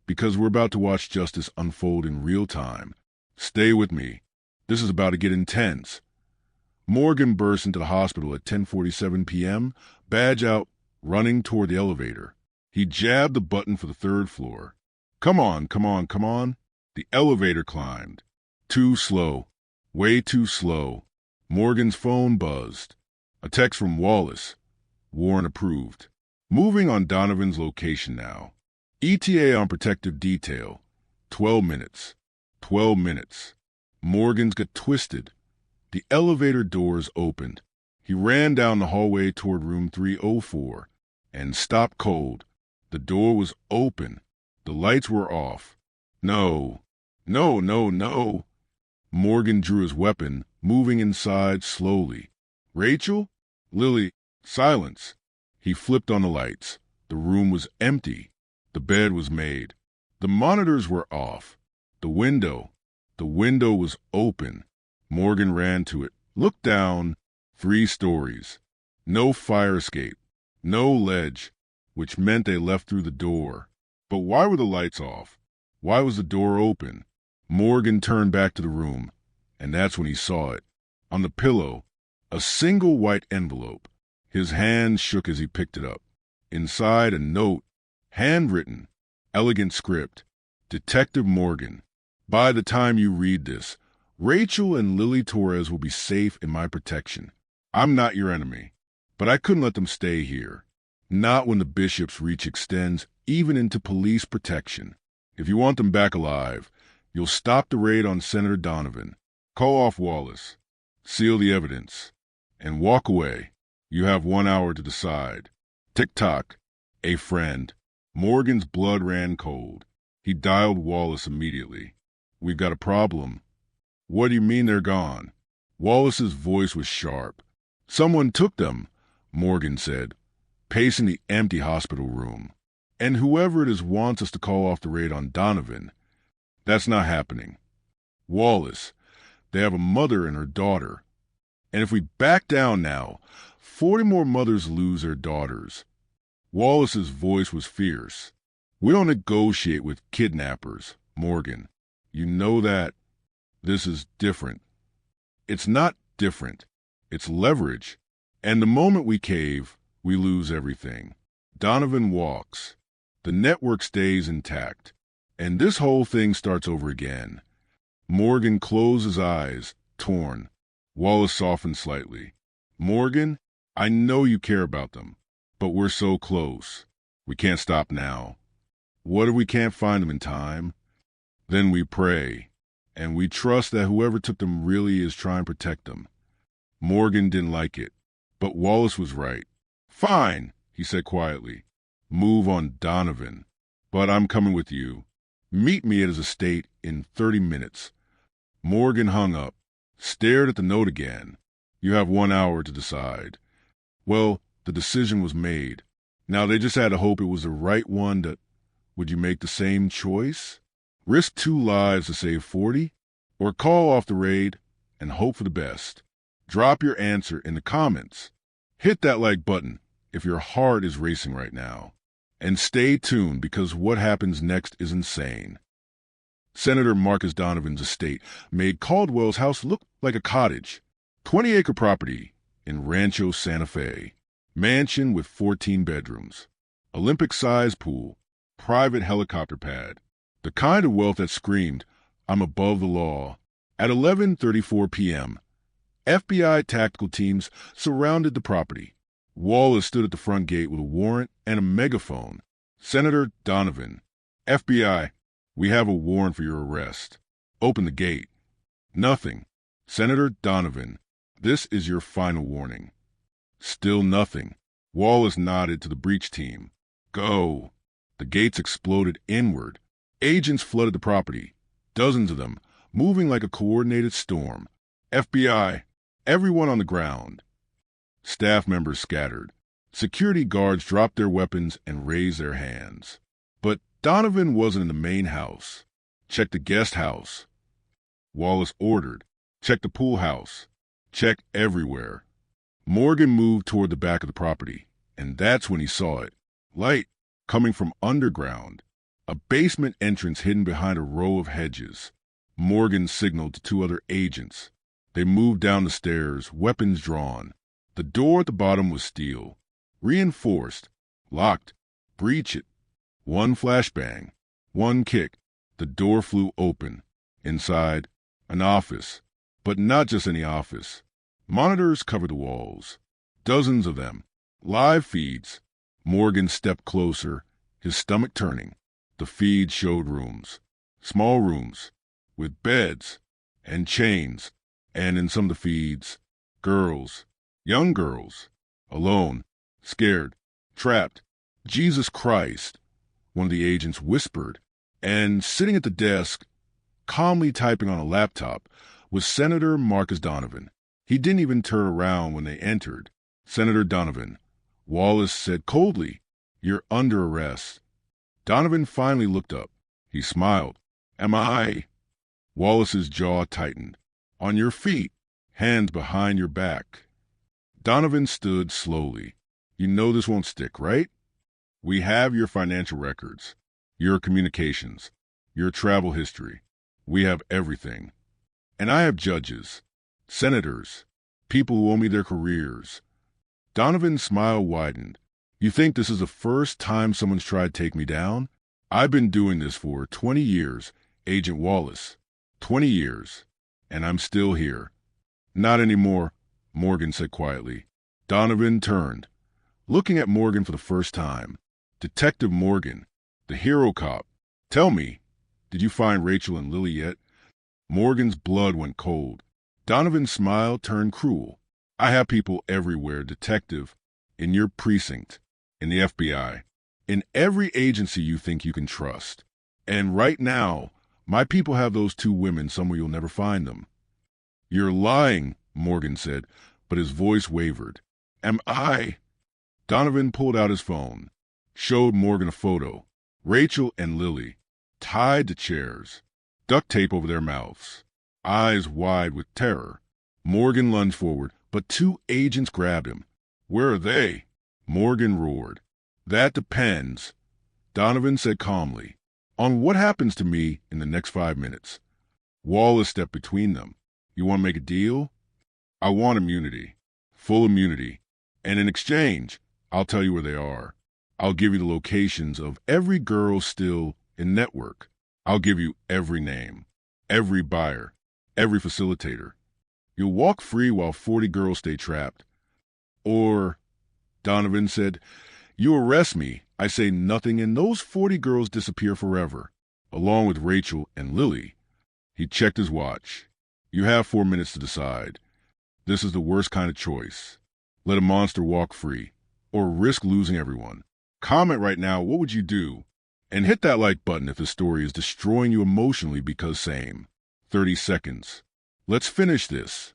because we're about to watch justice unfold in real time. Stay with me. This is about to get intense. Morgan burst into the hospital at 10:47 p.m., badge out, running toward the elevator. He jabbed the button for the third floor. Come on, come on, come on. The elevator climbed. Too slow. Way too slow. Morgan's phone buzzed. A text from Wallace. Warrant approved. Moving on Donovan's location now. ETA on protective detail. 12 minutes. 12 minutes. Morgan's got twisted. The elevator doors opened. He ran down the hallway toward room 304 and stopped cold. The door was open. The lights were off. No. No, no, no. Morgan drew his weapon, moving inside slowly. Rachel? Lily? Silence. He flipped on the lights. The room was empty. The bed was made. The monitors were off. The window was open. Morgan ran to it, looked down. 3 stories. No fire escape. No ledge, which meant they left through the door. But why were the lights off? Why was the door open? Morgan turned back to the room, and that's when he saw it. On the pillow, a single white envelope. His hand shook as he picked it up. Inside, a note, handwritten, elegant script. Detective Morgan, by the time you read this, Rachel and Lily Torres will be safe in my protection. I'm not your enemy, but I couldn't let them stay here. Not when the bishop's reach extends even into police protection. If you want them back alive, you'll stop the raid on Senator Donovan, call off Wallace, seal the evidence, and walk away. You have 1 hour to decide. Tick-tock. A friend. Morgan's blood ran cold. He dialed Wallace immediately. We've got a problem. What do you mean they're gone? Wallace's voice was sharp. Someone took them, Morgan said, pacing the empty hospital room. And whoever it is wants us to call off the raid on Donovan. That's not happening. Wallace, they have a mother and her daughter. And if we back down now, 40 more mothers lose their daughters. Wallace's voice was fierce. We don't negotiate with kidnappers, Morgan. You know that. This is different. It's not different. It's leverage. And the moment we cave, we lose everything. Donovan walks. The network stays intact. And this whole thing starts over again. Morgan closed his eyes, torn. Wallace softened slightly. Morgan, I know you care about them, but we're so close. We can't stop now. What if we can't find them in time? Then we pray. And we trust that whoever took them really is trying to protect them. Morgan didn't like it, but Wallace was right. Fine, he said quietly. Move on Donovan. But I'm coming with you. Meet me at his estate in 30 minutes. Morgan hung up, stared at the note again. You have 1 hour to decide. Well, the decision was made. Now they just had to hope it was the right one to... Would you make the same choice? Risk 2 lives to save 40? Or call off the raid and hope for the best? Drop your answer in the comments. Hit that like button if your heart is racing right now. And stay tuned because what happens next is insane. Senator Marcus Donovan's estate made Caldwell's house look like a cottage. 20-acre property in Rancho Santa Fe. Mansion with 14 bedrooms. Olympic-sized pool. Private helicopter pad. The kind of wealth that screamed, "I'm above the law." At 11:34 p.m., FBI tactical teams surrounded the property. Wallace stood at the front gate with a warrant and a megaphone. "Senator Donovan, FBI, we have a warrant for your arrest. Open the gate." Nothing. "Senator Donovan, this is your final warning." Still nothing. Wallace nodded to the breach team. "Go." The gates exploded inward. Agents flooded the property, dozens of them, moving like a coordinated storm. "FBI, everyone on the ground." Staff members scattered. Security guards dropped their weapons and raised their hands. But Donovan wasn't in the main house. "Check the guest house." Wallace ordered. "Check the pool house. Check everywhere." Morgan moved toward the back of the property, and that's when he saw it. Light coming from underground. A basement entrance hidden behind a row of hedges. Morgan signaled to 2 other agents. They moved down the stairs, weapons drawn. The door at the bottom was steel. Reinforced. Locked. Breach it. One flashbang. One kick. The door flew open. Inside, an office. But not just any office. Monitors covered the walls. Dozens of them. Live feeds. Morgan stepped closer, his stomach turning. The feed showed rooms. Small rooms. With beds. And chains. And in some of the feeds, girls. Young girls. Alone. Scared. Trapped. "Jesus Christ," one of the agents whispered. And sitting at the desk, calmly typing on a laptop, was Senator Marcus Donovan. He didn't even turn around when they entered. "Senator Donovan," Wallace said coldly, "you're under arrest." Donovan finally looked up. He smiled. "Am I?" Wallace's jaw tightened. "On your feet, hands behind your back." Donovan stood slowly. "You know this won't stick, right? We have your financial records, your communications, your travel history. We have everything. And I have judges, senators, people who owe me their careers." Donovan's smile widened. "You think this is the first time someone's tried to take me down? I've been doing this for 20 years, Agent Wallace. 20 years. And I'm still here." "Not anymore," Morgan said quietly. Donovan turned, looking at Morgan for the first time. "Detective Morgan, the hero cop. Tell me, did you find Rachel and Lily yet?" Morgan's blood went cold. Donovan's smile turned cruel. "I have people everywhere, detective. In your precinct, in the FBI, in every agency you think you can trust. And right now, my people have those 2 women somewhere you'll never find them." "You're lying," Morgan said, but his voice wavered. "Am I?" Donovan pulled out his phone, showed Morgan a photo. Rachel and Lily, tied to chairs, duct tape over their mouths, eyes wide with terror. Morgan lunged forward, but 2 agents grabbed him. "Where are they?" Morgan roared. "That depends," Donovan said calmly, "on what happens to me in the next 5 minutes." Wallace stepped between them. "You want to make a deal?" "I want immunity. Full immunity. And in exchange, I'll tell you where they are. I'll give you the locations of every girl still in network. I'll give you every name, every buyer, every facilitator. You'll walk free while 40 girls stay trapped." "Or," Donovan said, "you arrest me, I say nothing, and those 40 girls disappear forever, along with Rachel and Lily." He checked his watch. "You have 4 minutes to decide. This is the worst kind of choice. Let a monster walk free, or risk losing everyone. Comment right now, what would you do? And hit that like button if the story is destroying you emotionally, because same. 30 seconds. Let's finish this."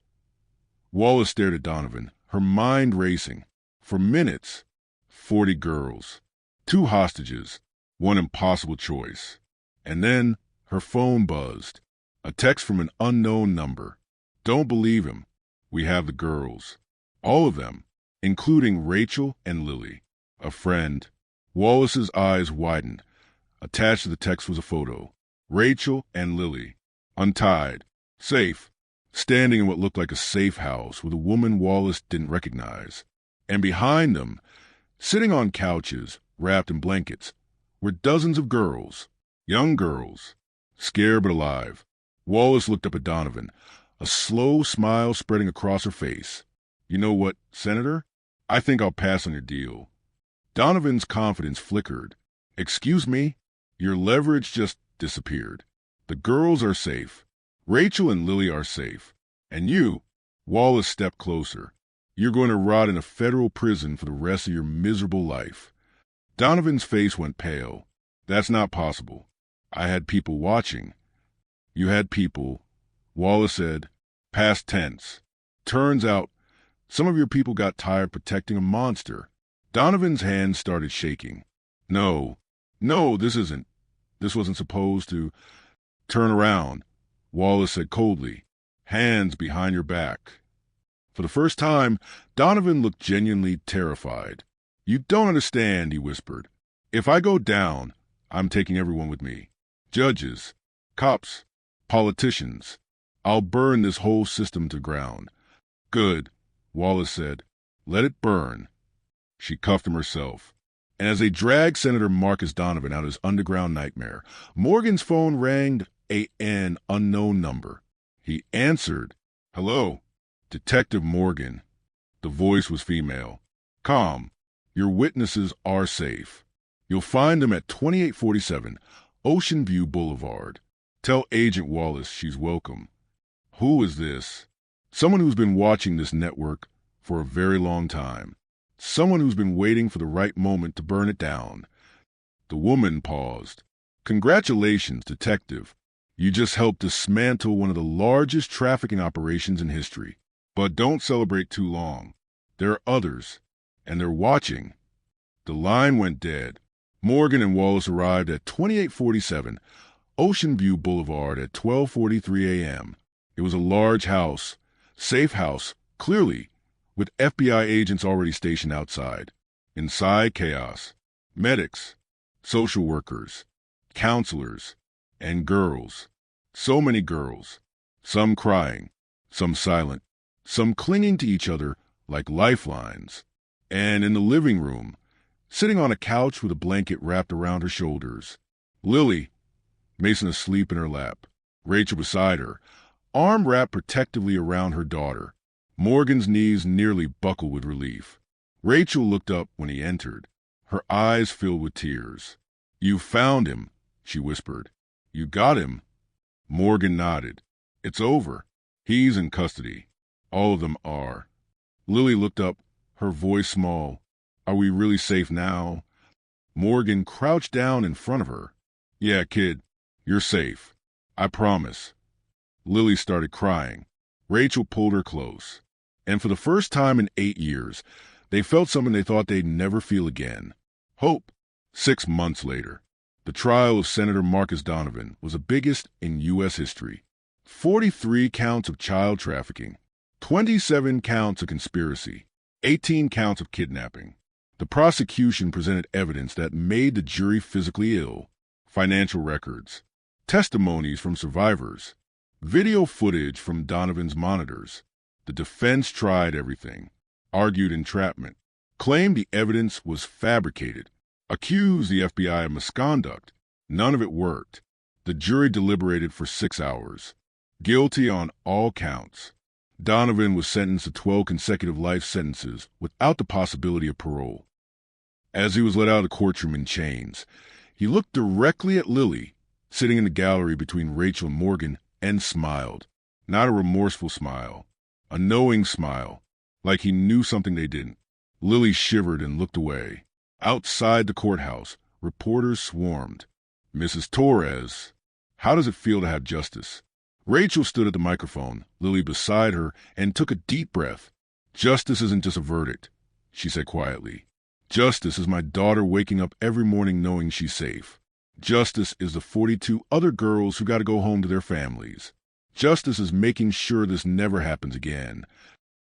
Wallace stared at Donovan, her mind racing. For minutes, 40 girls, 2 hostages, One impossible choice. And then her phone buzzed. A text from an unknown number. Don't believe him. We have the girls. All of them, including Rachel and Lily. A friend. Wallace's eyes widened. Attached to the text was a photo. Rachel and Lily. Untied. Safe. Standing in what looked like a safe house with a woman Wallace didn't recognize. And behind them, sitting on couches, wrapped in blankets, were dozens of girls. Young girls. Scared but alive. Wallace looked up at Donovan, a slow smile spreading across her face. You know what, Senator? I think I'll pass on your deal. Donovan's confidence flickered. Excuse me? Your leverage just disappeared. The girls are safe. Rachel and Lily are safe. And you, Wallace stepped closer. You're going to rot in a federal prison for the rest of your miserable life. Donovan's face went pale. That's not possible. I had people watching. You had people, Wallace said, past tense. Turns out, some of your people got tired protecting a monster. Donovan's hands started shaking. No, this wasn't supposed to. Turn around, Wallace said coldly. Hands behind your back. For the first time, Donovan looked genuinely terrified. You don't understand, he whispered. If I go down, I'm taking everyone with me. Judges, cops, politicians. I'll burn this whole system to ground. Good, Wallace said. Let it burn. She cuffed him herself. And as they dragged Senator Marcus Donovan out of his underground nightmare, Morgan's phone rang an unknown number. He answered. Hello, Detective Morgan. The voice was female. Calm. Your witnesses are safe. You'll find them at 2847 Ocean View Boulevard. Tell Agent Wallace she's welcome. Who is this? Someone who's been watching this network for a very long time. Someone who's been waiting for the right moment to burn it down. The woman paused. Congratulations, Detective. You just helped dismantle one of the largest trafficking operations in history. But don't celebrate too long. There are others, and they're watching. The line went dead. Morgan and Wallace arrived at 2847 Ocean View Boulevard at 12:43 a.m. It was a large house, safe house, clearly, with FBI agents already stationed outside. Inside, chaos. Medics, social workers, counselors, and girls. So many girls. Some crying, some silent, some clinging to each other like lifelines. And in the living room, sitting on a couch with a blanket wrapped around her shoulders, Lily, Mason asleep in her lap, Rachel beside her, arm wrapped protectively around her daughter. Morgan's knees nearly buckled with relief. Rachel looked up when he entered, her eyes filled with tears. You found him, she whispered. You got him. Morgan nodded. It's over. He's in custody. All of them are. Lily looked up, her voice small. Are we really safe now? Morgan crouched down in front of her. Yeah, kid, you're safe. I promise. Lily started crying. Rachel pulled her close. And for the first time in 8 years, they felt something they thought they'd never feel again. Hope. 6 months later, the trial of Senator Marcus Donovan was the biggest in U.S. history. 43 counts of child trafficking, 27 counts of conspiracy, 18 counts of kidnapping. The prosecution presented evidence that made the jury physically ill. Financial records, testimonies from survivors, video footage from Donovan's monitors. The defense tried everything, argued entrapment, claimed the evidence was fabricated, accused the FBI of misconduct. None of it worked. The jury deliberated for 6 hours. Guilty on all counts. Donovan was sentenced to 12 consecutive life sentences without the possibility of parole. As he was let out of the courtroom in chains, he looked directly at Lily, sitting in the gallery between Rachel and Morgan, and smiled. Not a remorseful smile, a knowing smile, like he knew something they didn't. Lily shivered and looked away. Outside the courthouse, reporters swarmed. Mrs. Torres, how does it feel to have justice? Rachel stood at the microphone, Lily beside her, and took a deep breath. Justice isn't just a verdict, she said quietly. Justice is my daughter waking up every morning knowing she's safe. Justice is the 42 other girls who got to go home to their families. Justice is making sure this never happens again.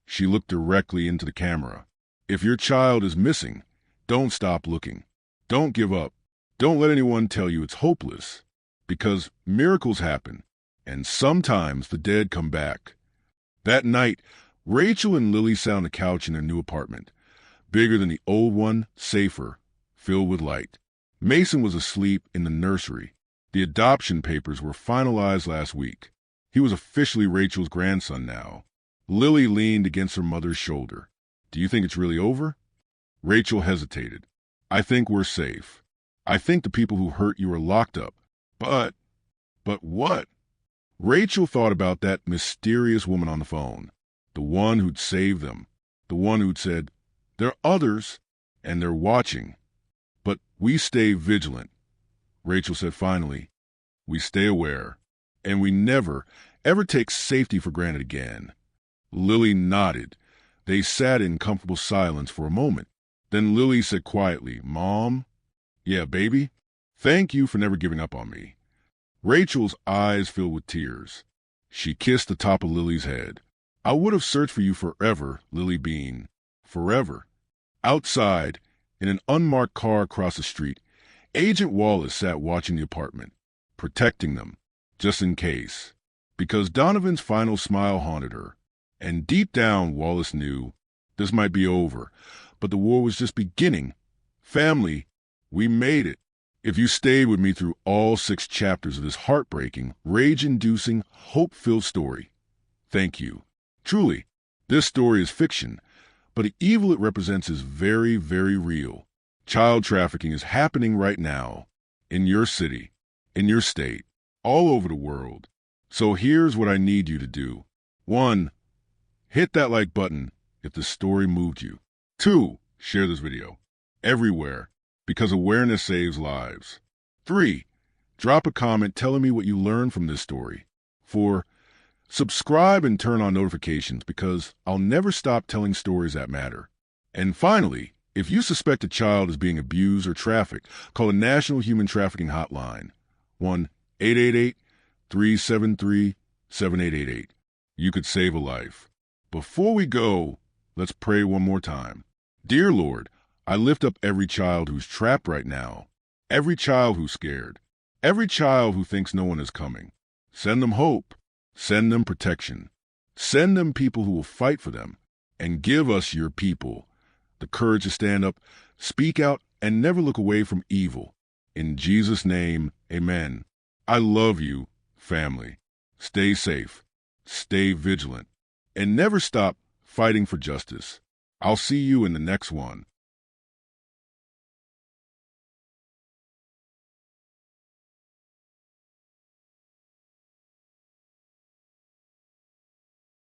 She looked directly into the camera. If your child is missing, don't stop looking. Don't give up. Don't let anyone tell you it's hopeless. Because miracles happen, and sometimes the dead come back. That night, Rachel and Lily sat on the couch in their new apartment. Bigger than the old one, safer, filled with light. Mason was asleep in the nursery. The adoption papers were finalized last week. He was officially Rachel's grandson now. Lily leaned against her mother's shoulder. Do you think it's really over? Rachel hesitated. I think we're safe. I think the people who hurt you are locked up. But what? Rachel thought about that mysterious woman on the phone. The one who'd saved them. The one who'd said, "There are others, and they're watching. But we stay vigilant." Rachel said finally, "We stay aware, and we never, ever take safety for granted again." Lily nodded. They sat in comfortable silence for a moment. Then Lily said quietly, "Mom?" "Yeah, baby? Thank you for never giving up on me." Rachel's eyes filled with tears. She kissed the top of Lily's head. "I would have searched for you forever, Lily Bean. Forever." Outside, in an unmarked car across the street, Agent Wallace sat watching the apartment, protecting them, just in case. Because Donovan's final smile haunted her. And deep down, Wallace knew this might be over, but the war was just beginning. Family, we made it. If you stayed with me through all 6 chapters of this heartbreaking, rage-inducing, hope-filled story, thank you. Truly, this story is fiction, but the evil it represents is very, very real. Child trafficking is happening right now, in your city, in your state, all over the world. So here's what I need you to do. 1, hit that like button if the story moved you. 2, share this video everywhere, because awareness saves lives. 3, drop a comment telling me what you learned from this story. 4, subscribe and turn on notifications because I'll never stop telling stories that matter. And finally, if you suspect a child is being abused or trafficked, call the National Human Trafficking Hotline, 1-888-373-7888. You could save a life. Before we go, let's pray one more time. Dear Lord, I lift up every child who's trapped right now, every child who's scared, every child who thinks no one is coming. Send them hope. Send them protection. Send them people who will fight for them. And give us your people the courage to stand up, speak out, and never look away from evil. In Jesus' name, amen. I love you, family. Stay safe, stay vigilant, and never stop fighting for justice. I'll see you in the next one.